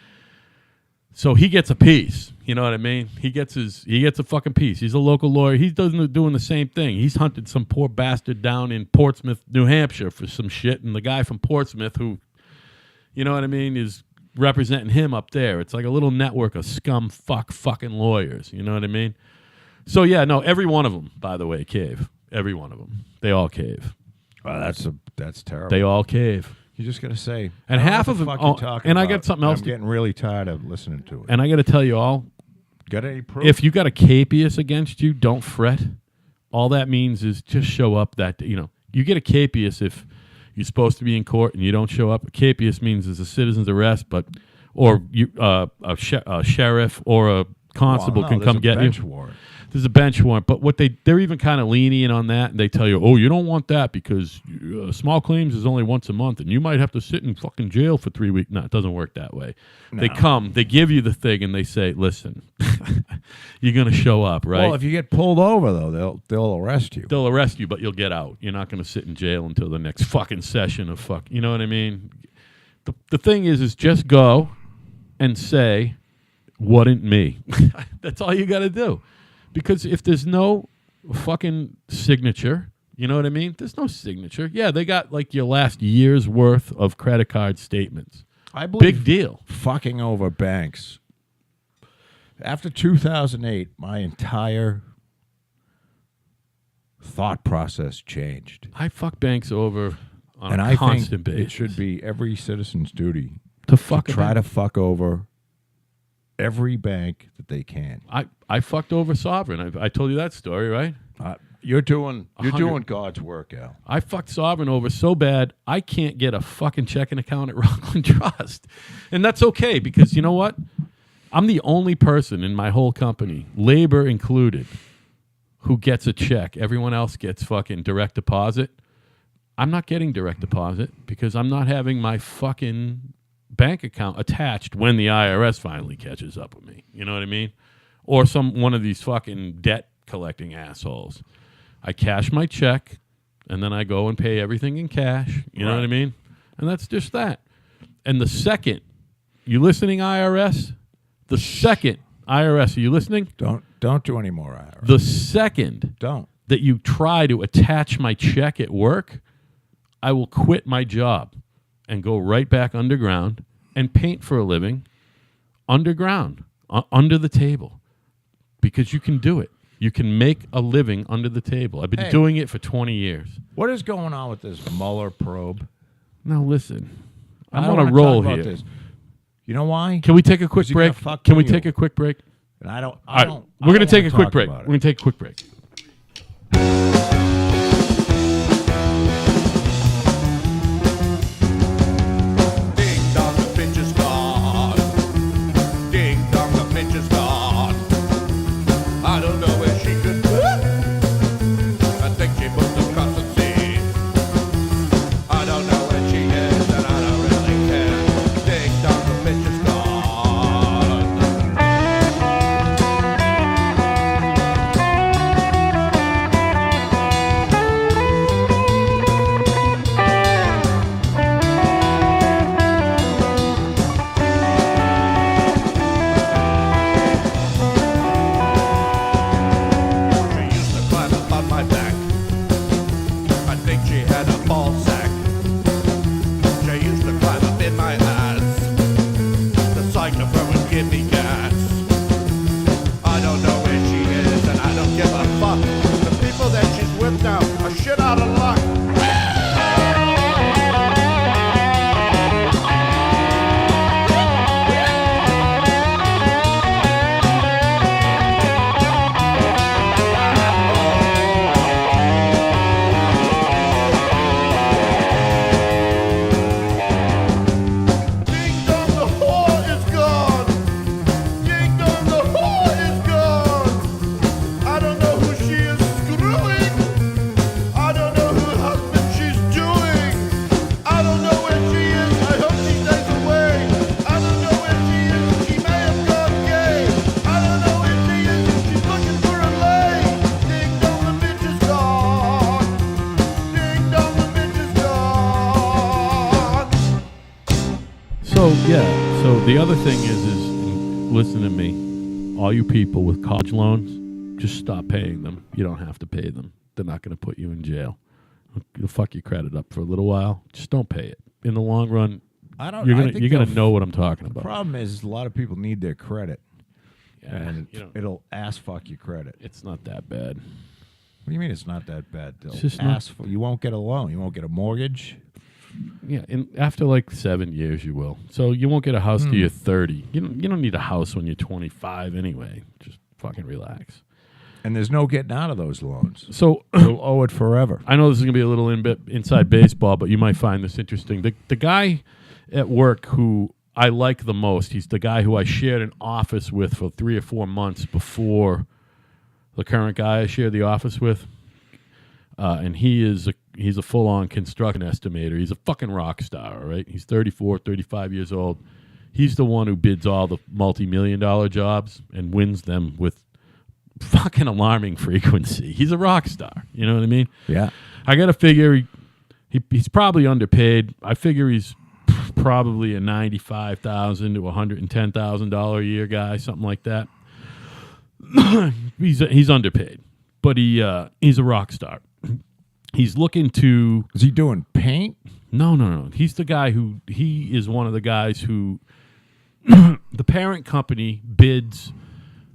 So he gets a piece. You know what I mean? He gets a fucking piece. He's a local lawyer. He's doing the same thing. He's hunted some poor bastard down in Portsmouth, New Hampshire for some shit, and the guy from Portsmouth who, you know what I mean, is representing him up there. It's like a little network of scum fucking lawyers. You know what I mean? So yeah, no, every one of them, by the way, cave. Every one of them. They all cave. Oh, that's terrible. They all cave. You just got to say. And half of them. I got something else. I'm getting really tired of listening to it. And I got to tell you all. Got any proof? If you got a capias against you, don't fret. All that means is just show up that, you get a capias if you're supposed to be in court and you don't show up. A capias means it's a citizen's arrest, or a sheriff or a constable can come get you. Warrant. There's a bench warrant, but they're even kind of lenient on that, and they tell you, you don't want that because small claims is only once a month, and you might have to sit in fucking jail for 3 weeks. No, it doesn't work that way. No. They come, they give you the thing, and they say, "Listen, you're going to show up, right?" Well, if you get pulled over, though, they'll arrest you. They'll arrest you, but you'll get out. You're not going to sit in jail until the next fucking session of fuck. You know what I mean? The thing is just go and say, "Wasn't me." That's all you got to do. Because if there's no fucking signature, you know what I mean? There's no signature. Yeah, they got like your last year's worth of credit card statements. I believe big deal. Fucking over banks. After 2008, my entire thought process changed. I fuck banks over on a constant basis. It should be every citizen's duty to try to fuck over every bank that they can. I fucked over Sovereign. I told you that story, right? You're doing God's work, Al. I fucked Sovereign over so bad I can't get a fucking checking account at Rockland Trust, and that's okay because you know what? I'm the only person in my whole company, labor included, who gets a check. Everyone else gets fucking direct deposit. I'm not getting direct deposit because I'm not having my fucking bank account attached when the IRS finally catches up with me. You know what I mean? Or one of these fucking debt collecting assholes. I cash my check and then I go and pay everything in cash. You know what I mean? And that's just that. And the second You listening, IRS? The second, IRS, are you listening? Don't do any more IRS. The second that you try to attach my check at work, I will quit my job and go right back underground and paint for a living underground, under the table, because you can do it. You can make a living under the table. I've been doing it for 20 years. What is going on with this Mueller probe? Now listen, I'm on a roll here. This. You know why? Can we take a quick break? Can we take a quick break? And I don't. We're going to take a quick break. We're going to take a quick break. So the other thing is listen to me, all you people with college loans, just stop paying them. You don't have to pay them. They're not going to put you in jail. You'll fuck your credit up for a little while. Just don't pay it. In the long run, you're gonna know what I'm talking about. The problem is a lot of people need their credit, and it'll ass fuck your credit. It's not that bad. What do you mean it's not that bad? You won't get a loan. You won't get a mortgage. Yeah, and after like 7 years, you will. So you won't get a house till you're 30. You don't need a house when you're 25 anyway. Just fucking relax. And there's no getting out of those loans. So you'll owe it forever. I know this is going to be a little inside baseball, but you might find this interesting. The guy at work who I like the most, he's the guy who I shared an office with for 3 or 4 months before the current guy I shared the office with. And he's a full-on construction estimator. He's a fucking rock star, all right? He's 34, 35 years old. He's the one who bids all the multi-million-dollar jobs and wins them with fucking alarming frequency. He's a rock star. You know what I mean? Yeah. I got to figure he's probably underpaid. I figure he's probably a $95,000 to $110,000 a year guy, something like that. He's underpaid, but he's a rock star. He's looking to... Is he doing paint? No. He's the guy he is one of the guys who the parent company bids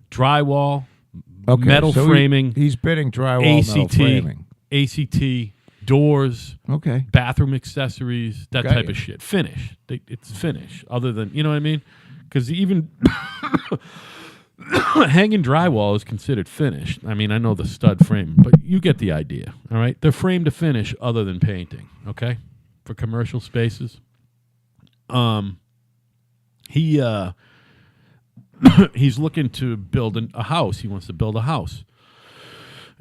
drywall, metal framing. He's bidding drywall, metal framing. ACT, doors, bathroom accessories, that type of shit. Finish. It's finish. Other than, you know what I mean? Because even... hanging drywall is considered finished. I mean, I know the stud frame, but you get the idea, all right? They're framed to finish other than painting, okay? For commercial spaces. He's looking to build a house. He wants to build a house.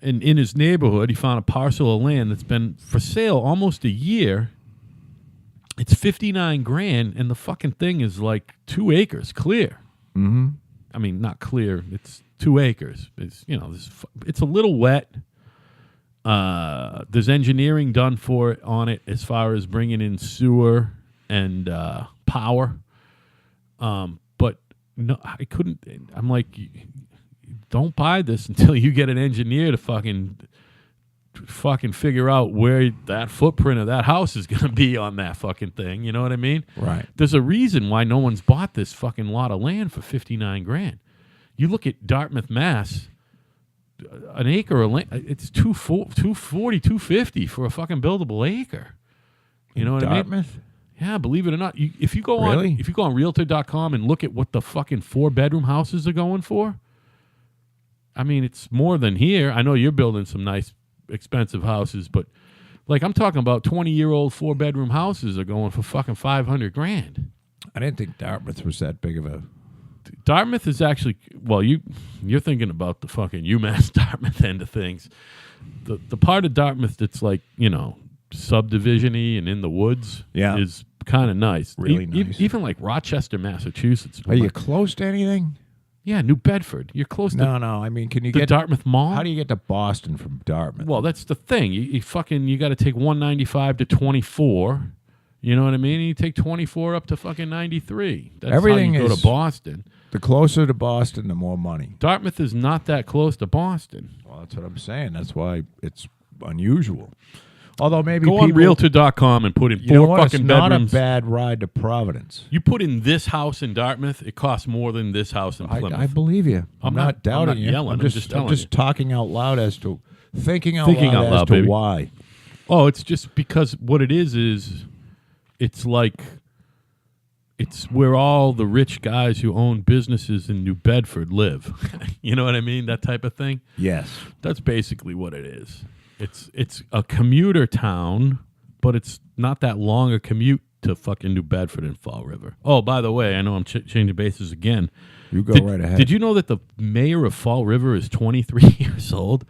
And in his neighborhood, he found a parcel of land that's been for sale almost a year. It's $59,000, and the fucking thing is like 2 acres clear. Mm-hmm. I mean, not clear. It's 2 acres. It's it's a little wet. There's engineering done for it on it as far as bringing in sewer and power. But no, I couldn't. I'm like, don't buy this until you get an engineer to fucking figure out where that footprint of that house is going to be on that fucking thing. You know what I mean? Right. There's a reason why no one's bought this fucking lot of land for $59,000. You look at Dartmouth, Mass. An acre of land, it's $240,000-$250,000 for a fucking buildable acre. You know what Dartmouth? I mean? Yeah, believe it or not. If you go Really? on Realtor.com and look at what the fucking 4-bedroom houses are going for, I mean, it's more than here. I know you're building some nice, expensive houses, but like I'm talking about 20-year-old 4-bedroom houses are going for fucking $500,000. I didn't think Dartmouth was that big of a... Dartmouth is actually, well, you're thinking about the fucking UMass Dartmouth end of things. The part of Dartmouth that's like, you know, subdivision-y and in the woods is kind of nice. Really nice. Even like Rochester, Massachusetts. Are you close to anything? Yeah, New Bedford. You're close to No. I mean, can you the get Dartmouth Mall? How do you get to Boston from Dartmouth? Well, that's the thing. You got to take 195 to 24. You know what I mean? And you take 24 up to fucking 93. That's Everything how you go is- to Boston. the closer to Boston, the more money. Dartmouth is not that close to Boston. Well, that's what I'm saying. That's why it's unusual. Although maybe Go on people, Realtor.com and put in you know 4 what? fucking It's not bedrooms. a bad ride to Providence. You put in this house in Dartmouth, it costs more than this house in Plymouth. I believe you. I'm not doubting not you. yelling. I'm I'm just telling you. talking out loud as to thinking out Thinking loud out loud, as to baby. why. Oh, it's just because what it is it's like it's where all the rich guys who own businesses in New Bedford live. You know what I mean? That type of thing. Yes. That's basically what it is. It's a commuter town, but it's not that long a commute to fucking New Bedford and Fall River. Oh, by the way, I know I'm changing bases again. You go right ahead. Did you know that the mayor of Fall River is 23 years old?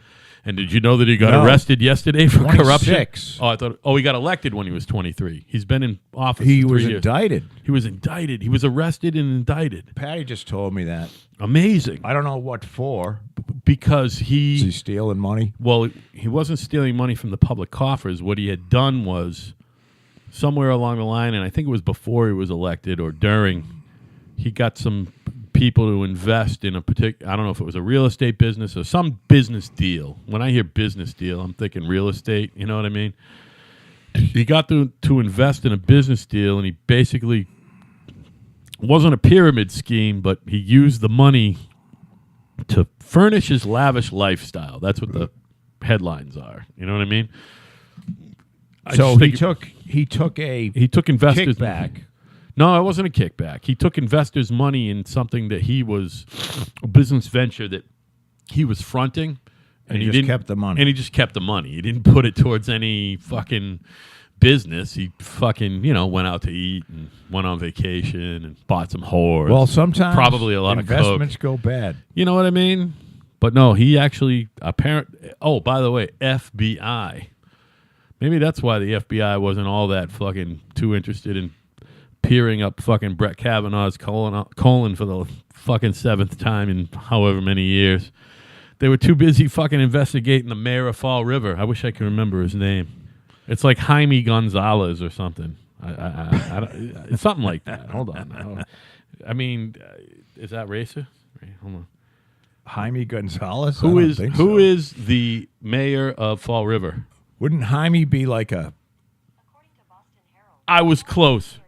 And did you know that he got No. arrested yesterday for 26. corruption? He got elected when he was 23. He's been in office He for 3 was years. indicted. He was indicted. He was arrested and indicted. Patty just told me that. Amazing. I don't know what for. Because Is he stealing money? well, he wasn't stealing money from the public coffers. What he had done was somewhere along the line, and I think it was before he was elected or during, he got some people to invest in a particular, I don't know if it was a real estate business or some business deal. When I hear business deal, I'm thinking real estate. You know what I mean? He got to invest in a business deal, and he basically wasn't a pyramid scheme, but he used the money to furnish his lavish lifestyle. That's what the headlines are. You know what I mean? So he took he took investors' kickback. No, it wasn't a kickback. He took investors' money in something that he was a business venture that he was fronting, And he just didn't kept the money. And he just kept the money. He didn't put it towards any fucking business. He fucking went out to eat and went on vacation and bought some whores. Well, sometimes probably a lot of coke. investments go bad. You know what I mean? But no, he actually Oh, by the way, FBI. Maybe that's why the FBI wasn't all that fucking too interested in peering up fucking Brett Kavanaugh's colon for the fucking 7th time in however many years. They were too busy fucking investigating the mayor of Fall River. I wish I could remember his name. It's like Jaime Gonzalez or something. I don't, it's something like that. Hold on. I mean, is that racist? Hold on. Jaime Gonzalez? Who I don't think who so. is the mayor of Fall River? Wouldn't Jaime be like a... I was close.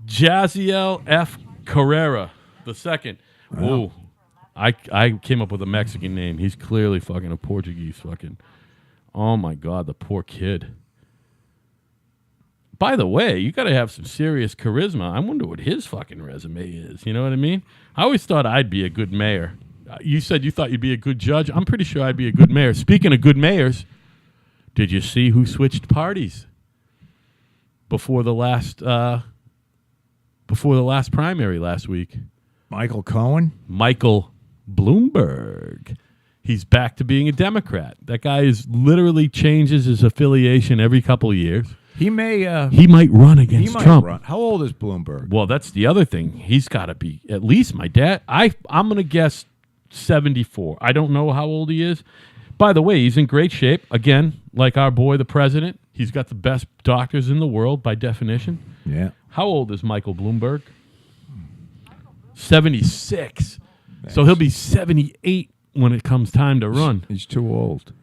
Jaziel F. Carrera the second. Whoa. I came up with a Mexican name. He's clearly fucking a Portuguese fucking. Oh my God, the poor kid. By the way, you got to have some serious charisma. I wonder what his fucking resume is. You know what I mean? I always thought I'd be a good mayor. You said you thought you'd be a good judge. I'm pretty sure I'd be a good mayor. Speaking of good mayors, did you see who switched parties before the last primary last week? Michael Cohen? Michael Bloomberg. He's back to being a Democrat. That guy literally changes his affiliation every couple of years. He may... He might run against Trump. run. How old is Bloomberg? Well, that's the other thing. He's got to be at least my dad. I'm going to guess 74. I don't know how old he is. By the way, he's in great shape. Again, like our boy, the president. He's got the best doctors in the world by definition. Yeah. How old is Michael Bloomberg? 76. So he'll be 78 when it comes time to run. He's too old.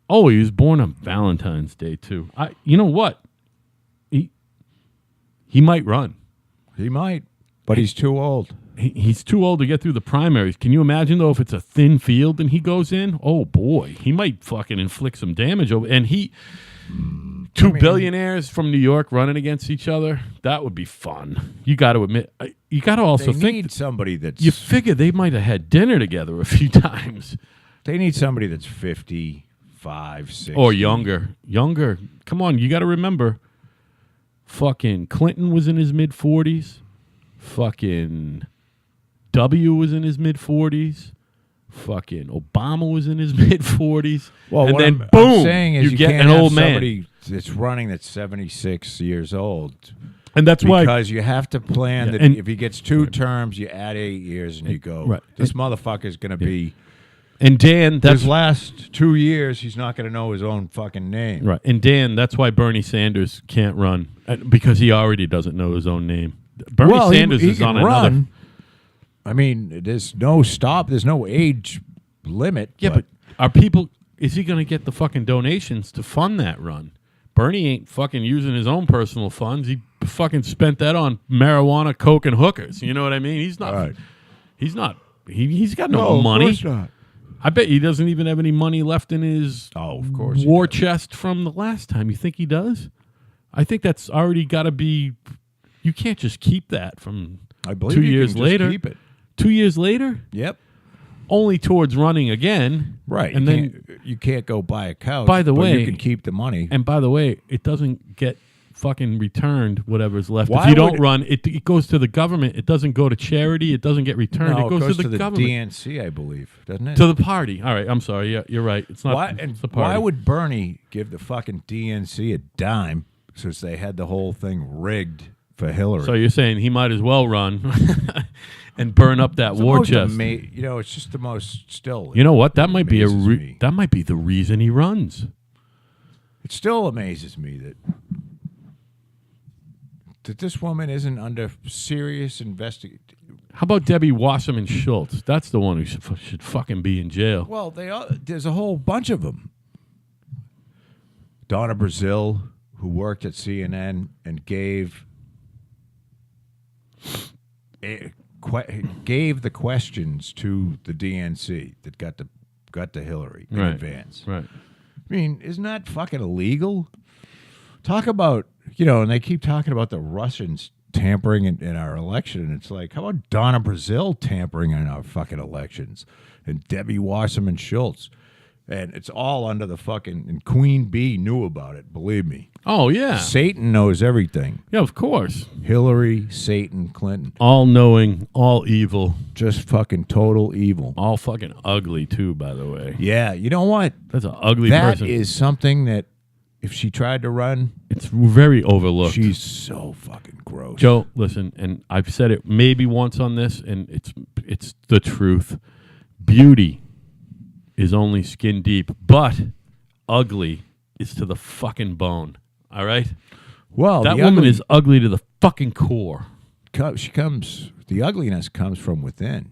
Oh, he was born on Valentine's Day too. You know what? He might run. He might, but he's too old. He's too old to get through the primaries. Can you imagine though if it's a thin field and he goes in? Oh boy, he might fucking inflict some damage over. And two billionaires from New York running against each other. That would be fun. You got to admit. You got to also think need somebody that's. You figure they might have had dinner together a few times. They need somebody that's 55, 60. Or younger. Younger. Come on, you got to remember. Fucking Clinton was in his mid-40s. Fucking W was in his mid-40s. Fucking Obama was in his mid-40s. Well, and what then, I'm boom, saying is you get can't an have old man. somebody that's running that's 76 years old. And that's why. Because you have to plan that and- if he gets 2 terms, you add 8 years and you go, right. this motherfucker's going to be... And Dan, that's his last 2 years, he's not going to know his own fucking name. right. And Dan, that's why Bernie Sanders can't run because he already doesn't know his own name. Bernie Sanders he is can on run. another. I mean, there's no stop. There's no age limit. Yeah, but are people? Is he going to get the fucking donations to fund that run? Bernie ain't fucking using his own personal funds. He fucking spent that on marijuana, coke, and hookers. You know what I mean? He's not. Right. He's not. He's got no money. Of course not. I bet he doesn't even have any money left in his Of course war chest from the last time. You think he does? I think that's already got to be. You can't just keep that from I believe 2 you years can just later. keep it. 2 years later, Yep. only towards running again. Right. And then, you can't go buy a couch. By the but way- you can keep the money. and by the way, it doesn't get fucking returned. Whatever's left. Why If you don't would- run, it goes to the government. It doesn't go to charity. It doesn't get returned. No, it goes to the government. DNC, I believe, doesn't it? To the party. All right. I'm sorry. Yeah, you're right. It's not. Why, and it's the party. why would Bernie give the fucking DNC a dime since they had the whole thing rigged for Hillary? So you're saying he might as well run and burn up that It's the war most chest? it's just the most still. You know what? That might be amazes me. that might be the reason he runs. It still amazes me that this woman isn't under serious investigation. How about Debbie Wasserman Schultz? That's the one who should fucking be in jail. Well, there's a whole bunch of them. Donna Brazil, who worked at CNN and gave the questions to the DNC that got to Hillary in Right. advance. Right. I mean, isn't that fucking illegal? Talk about, and they keep talking about the Russians tampering in our election, and it's like, how about Donna Brazil tampering in our fucking elections? And Debbie Wasserman Schultz. And it's all under the fucking, and Queen Bee knew about it, believe me. Oh yeah. Satan knows everything. Yeah, of course. Hillary, Satan, Clinton. All knowing, all evil, Just fucking total evil. all fucking ugly too. By the way, Yeah, you know what? that's an ugly That person. is something that if she tried to run, It's very overlooked. she's so fucking gross. Joe, listen, and I've said it maybe once on this, and it's the truth. Beauty is only skin deep, but ugly is to the fucking bone. All right? Well, That the woman ugly- is ugly to the fucking core. The ugliness comes from within.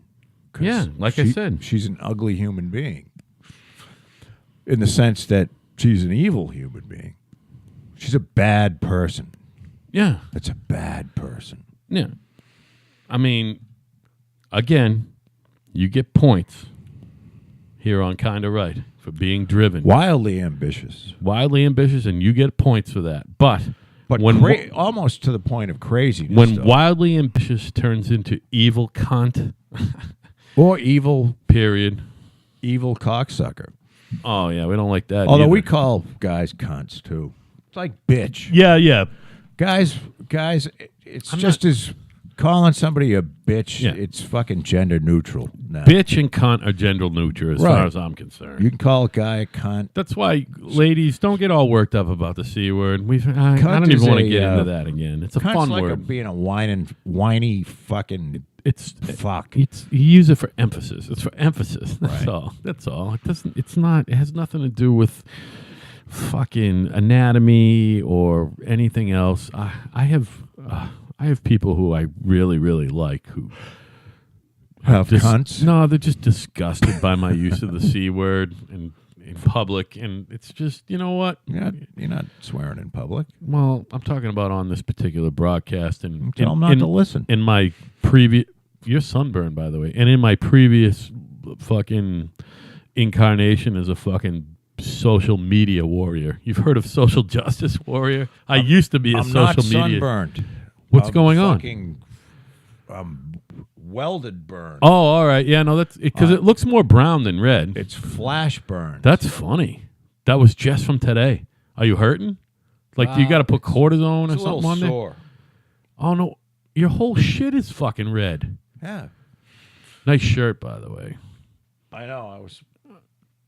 'Cause Yeah, like I said. She's an ugly human being. In the sense that she's an evil human being. She's a bad person. Yeah. That's a bad person. Yeah. I mean, again, you get points here on Kinda Right for being driven. Wildly ambitious. Wildly ambitious, and you get points for that. But when almost to the point of craziness. when though. wildly ambitious turns into evil cunt, Or evil period. cocksucker. Oh yeah, we don't like that. Although either. we call guys cunts too. It's like bitch. yeah. Guys, it's just as calling somebody a bitch, Yeah. it's fucking gender neutral now. Bitch and cunt are gender neutral as Right. far as I'm concerned. You can call a guy a cunt. That's why, ladies, don't get all worked up about the C word. I don't is even want to a, get into that again. It's a Cunt's fun like word. being a whiny fucking It's fuck. you use it for emphasis. It's for emphasis. That's Right. all. That's all. It doesn't. It's not. It has nothing to do with fucking anatomy or anything else. I have people who I really, really like who Have cunts? No, they're just disgusted by my use of the C word in public, and it's just, you know what? You're not swearing in public. Well, I'm talking about on this particular broadcast, and Tell them not to listen. In my previous, you're sunburned, by the way, and in my previous fucking incarnation as a fucking social media warrior. You've heard of social justice warrior? I used to be a social media. I'm not sunburned. What's going on? Fucking welded burn. Oh, all right. Yeah, no, that's because it looks more brown than red. It's flash burn. That's funny. That was just from today. Are you hurting? Like, do you got to put cortisone or something on there? Sore. Oh, no. Your whole shit is fucking red. Yeah. Nice shirt, by the way. I know.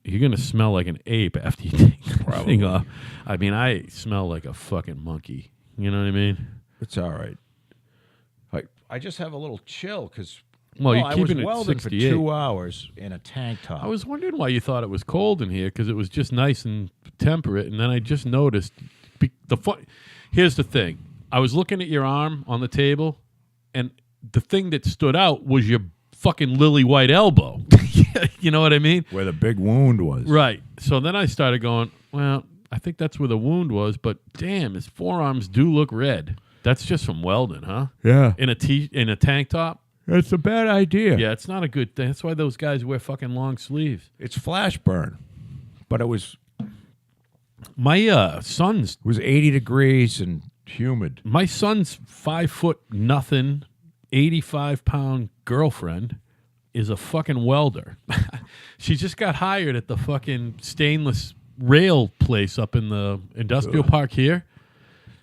You're going to smell like an ape after you take that Probably. thing off. I mean, I smell like a fucking monkey. You know what I mean? It's all right. I just have a little chill because Well, you're I keeping was it welding 68. for 2 hours in a tank top. I was wondering why you thought it was cold in here, because it was just nice and temperate, and then I just noticed here's the thing. I was looking at your arm on the table, and the thing that stood out was your fucking lily white elbow. You know what I mean? Where the big wound was. Right. So then I started going, well, I think that's where the wound was, but damn, his forearms do look red. That's just from welding, huh? Yeah. In a tank top? It's a bad idea. Yeah, it's not a good thing. That's why those guys wear fucking long sleeves. It's flash burn. But it was My son's 80 degrees and humid. 5'0", 85-pound girlfriend is a fucking welder. She just got hired at the fucking stainless rail place up in the industrial park here.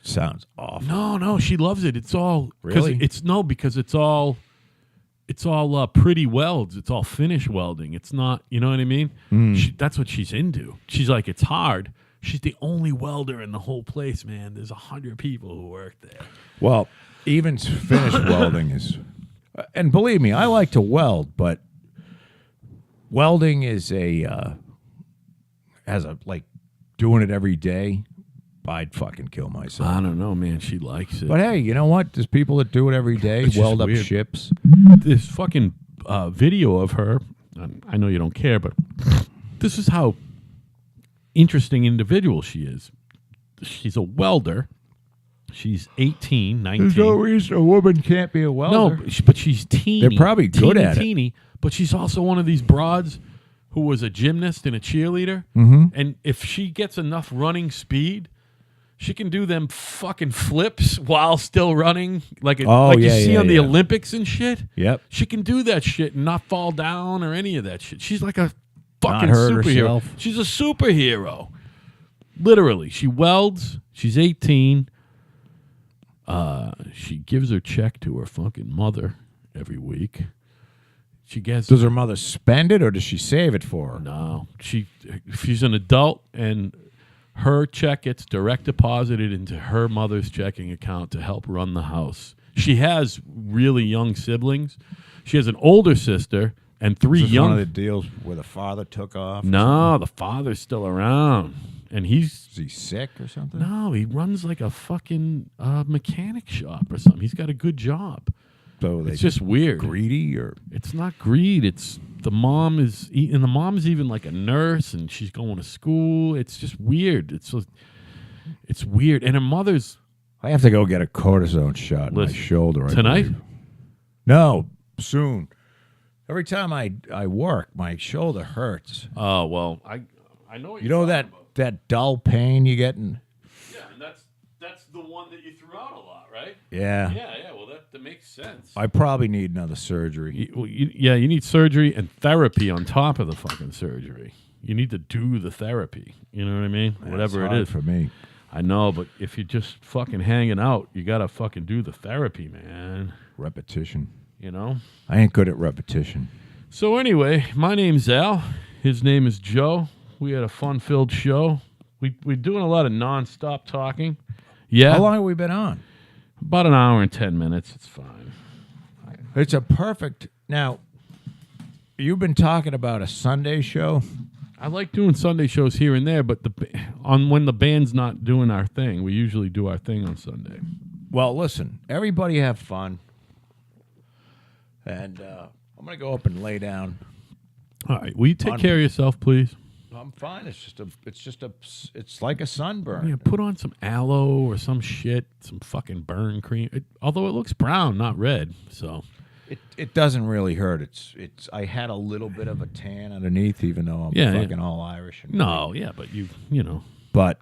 Sounds awful. No, she loves it. It's all Really? because it's all pretty welds. It's all finish welding. It's not, you know what I mean? That's what she's into. She's like, it's hard. She's the only welder in the whole place, man. There's 100 people who work there. Well, even finish welding is, and believe me, I like to weld, but welding is like doing it every day. I'd fucking kill myself. I don't know, man. She likes it. But hey, you know what? There's people that do it every day, It's just weld up weird. ships. This fucking video of her, I know you don't care, but this is how interesting individual she is. She's a welder. She's 18, 19. There's no reason a woman can't be a welder. No, but she's teeny. They're probably good at it. Teeny, but she's also one of these broads who was a gymnast and a cheerleader. Mm-hmm. And if she gets enough running speed, she can do them fucking flips while still running, like you see on the Olympics and shit. Yep. She can do that shit and not fall down or any of that shit. She's like a fucking hurt superhero. herself. She's a superhero. Literally. She welds. She's 18. She gives her check to her fucking mother every week. She gets. Does her mother spend it or does she save it for her? No. She's an adult, and her check gets direct deposited into her mother's checking account to help run the house. She has really young siblings. She has an older sister and three Is this young. one of the deals where the father took off? No, the father's still around, and Is he sick or something? no, he runs like a fucking mechanic shop or something. He's got a good job. So It's just weird. greedy or It's not greed. It's the mom is, and the mom's even like a nurse, and she's going to school. It's just weird. It's weird. And her mother's I have to go get a cortisone shot in my Listen, shoulder tonight. believe. No, soon. Every time I work, my shoulder hurts. Oh well, I know what You know that dull pain you get in? Yeah, and that's the one that you threw out a lot, right? Yeah. Yeah. Well, that makes sense. I probably need another surgery. You need surgery and therapy on top of the fucking surgery. You need to do the therapy. You know what I mean? Man, Whatever it's it hard is. for me. I know, but if you're just fucking hanging out, you gotta fucking do the therapy, man. Repetition. You know? I ain't good at repetition. So anyway, my name's Al. His name is Joe. We had a fun-filled show. We're doing a lot of non-stop talking. Yeah. How long have we been on? About an hour and 10 minutes. It's fine. It's a perfect. Now, you've been talking about a Sunday show. I like doing Sunday shows here and there, but when the band's not doing our thing, we usually do our thing on Sunday. Well, listen, everybody have fun. And I'm going to go up and lay down. All right. Will you take care of yourself, please? I'm fine. It's like a sunburn. Yeah, put on some aloe or some shit, some fucking burn cream. Although it looks brown, not red. So it doesn't really hurt. It's. I had a little bit of a tan underneath, even though I'm fucking all Irish. And no, yeah, but you know. But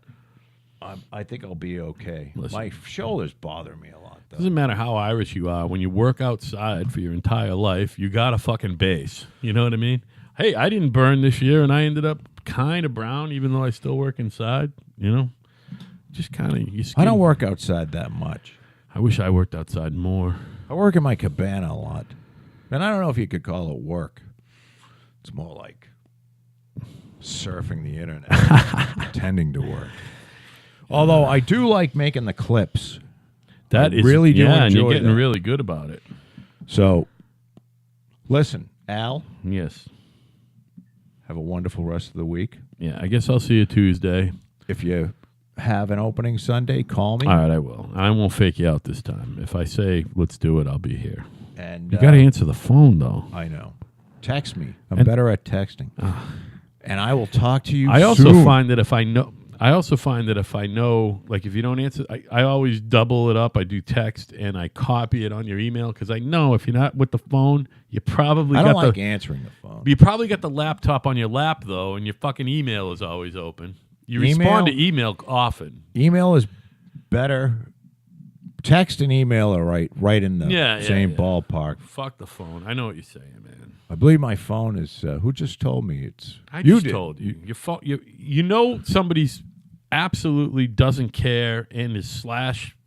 I think I'll be okay. Listen. My shoulders bother me a lot, though. Doesn't matter how Irish you are. When you work outside for your entire life, you got a fucking base. You know what I mean? Hey, I didn't burn this year, and I ended up kind of brown, even though I still work inside. You know, just kind of. I don't work outside that much. I wish I worked outside more. I work in my cabana a lot, and I don't know if you could call it work. It's more like surfing the internet, pretending to work. Although I do like making the clips. That I is really do and enjoy you're getting that. really good about it. So, listen, Al. Yes. Have a wonderful rest of the week. Yeah, I guess I'll see you Tuesday. If you have an opening Sunday, call me. All right, I will. I won't fake you out this time. If I say let's do it, I'll be here. And you got to answer the phone, though. I know. Text me. I'm better at texting. And I will talk to you I also soon. find that if I know, like if you don't answer, I always double it up. I do text and I copy it on your email because I know if you're not with the phone, you probably I don't like answering the phone. You probably got the laptop on your lap though, and your fucking email is always open. You respond to email often. Email is better. Text and email are right in the same ballpark. Fuck the phone. I know what you're saying, man. I believe my phone is. Who just told me it's? I just told you. Your phone. You know somebody's absolutely doesn't care and is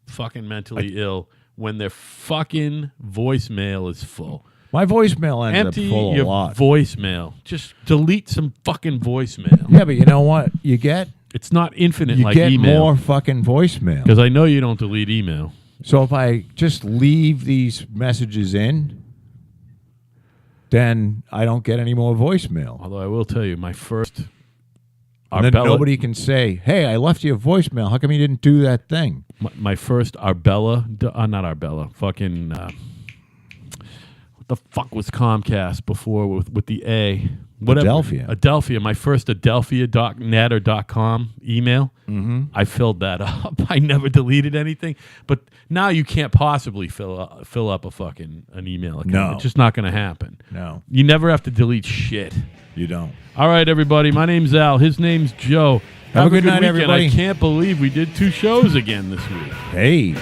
fucking mentally ill when their fucking voicemail is full. My voicemail ends Empty up full your a lot. Voicemail. Just delete some fucking voicemail. Yeah, but you know what? It's not infinite you like get email. more fucking voicemail. Because I know you don't delete email. So if I just leave these messages in, then I don't get any more voicemail. Although I will tell you, my first... And then nobody can say, hey, I left you a voicemail. How come you didn't do that thing? My first Arbella... not Arbella. Fucking... what the fuck was Comcast before with the A? Whatever. Adelphia. My first Adelphia.net or .com email. Mm-hmm. I filled that up. I never deleted anything. But now you can't possibly fill up an email account. No. It's just not going to happen. No. You never have to delete shit. You don't. All right, everybody. My name's Al. His name's Joe. Have a good night, weekend. everybody. I can't believe we did 2 shows again this week. Hey.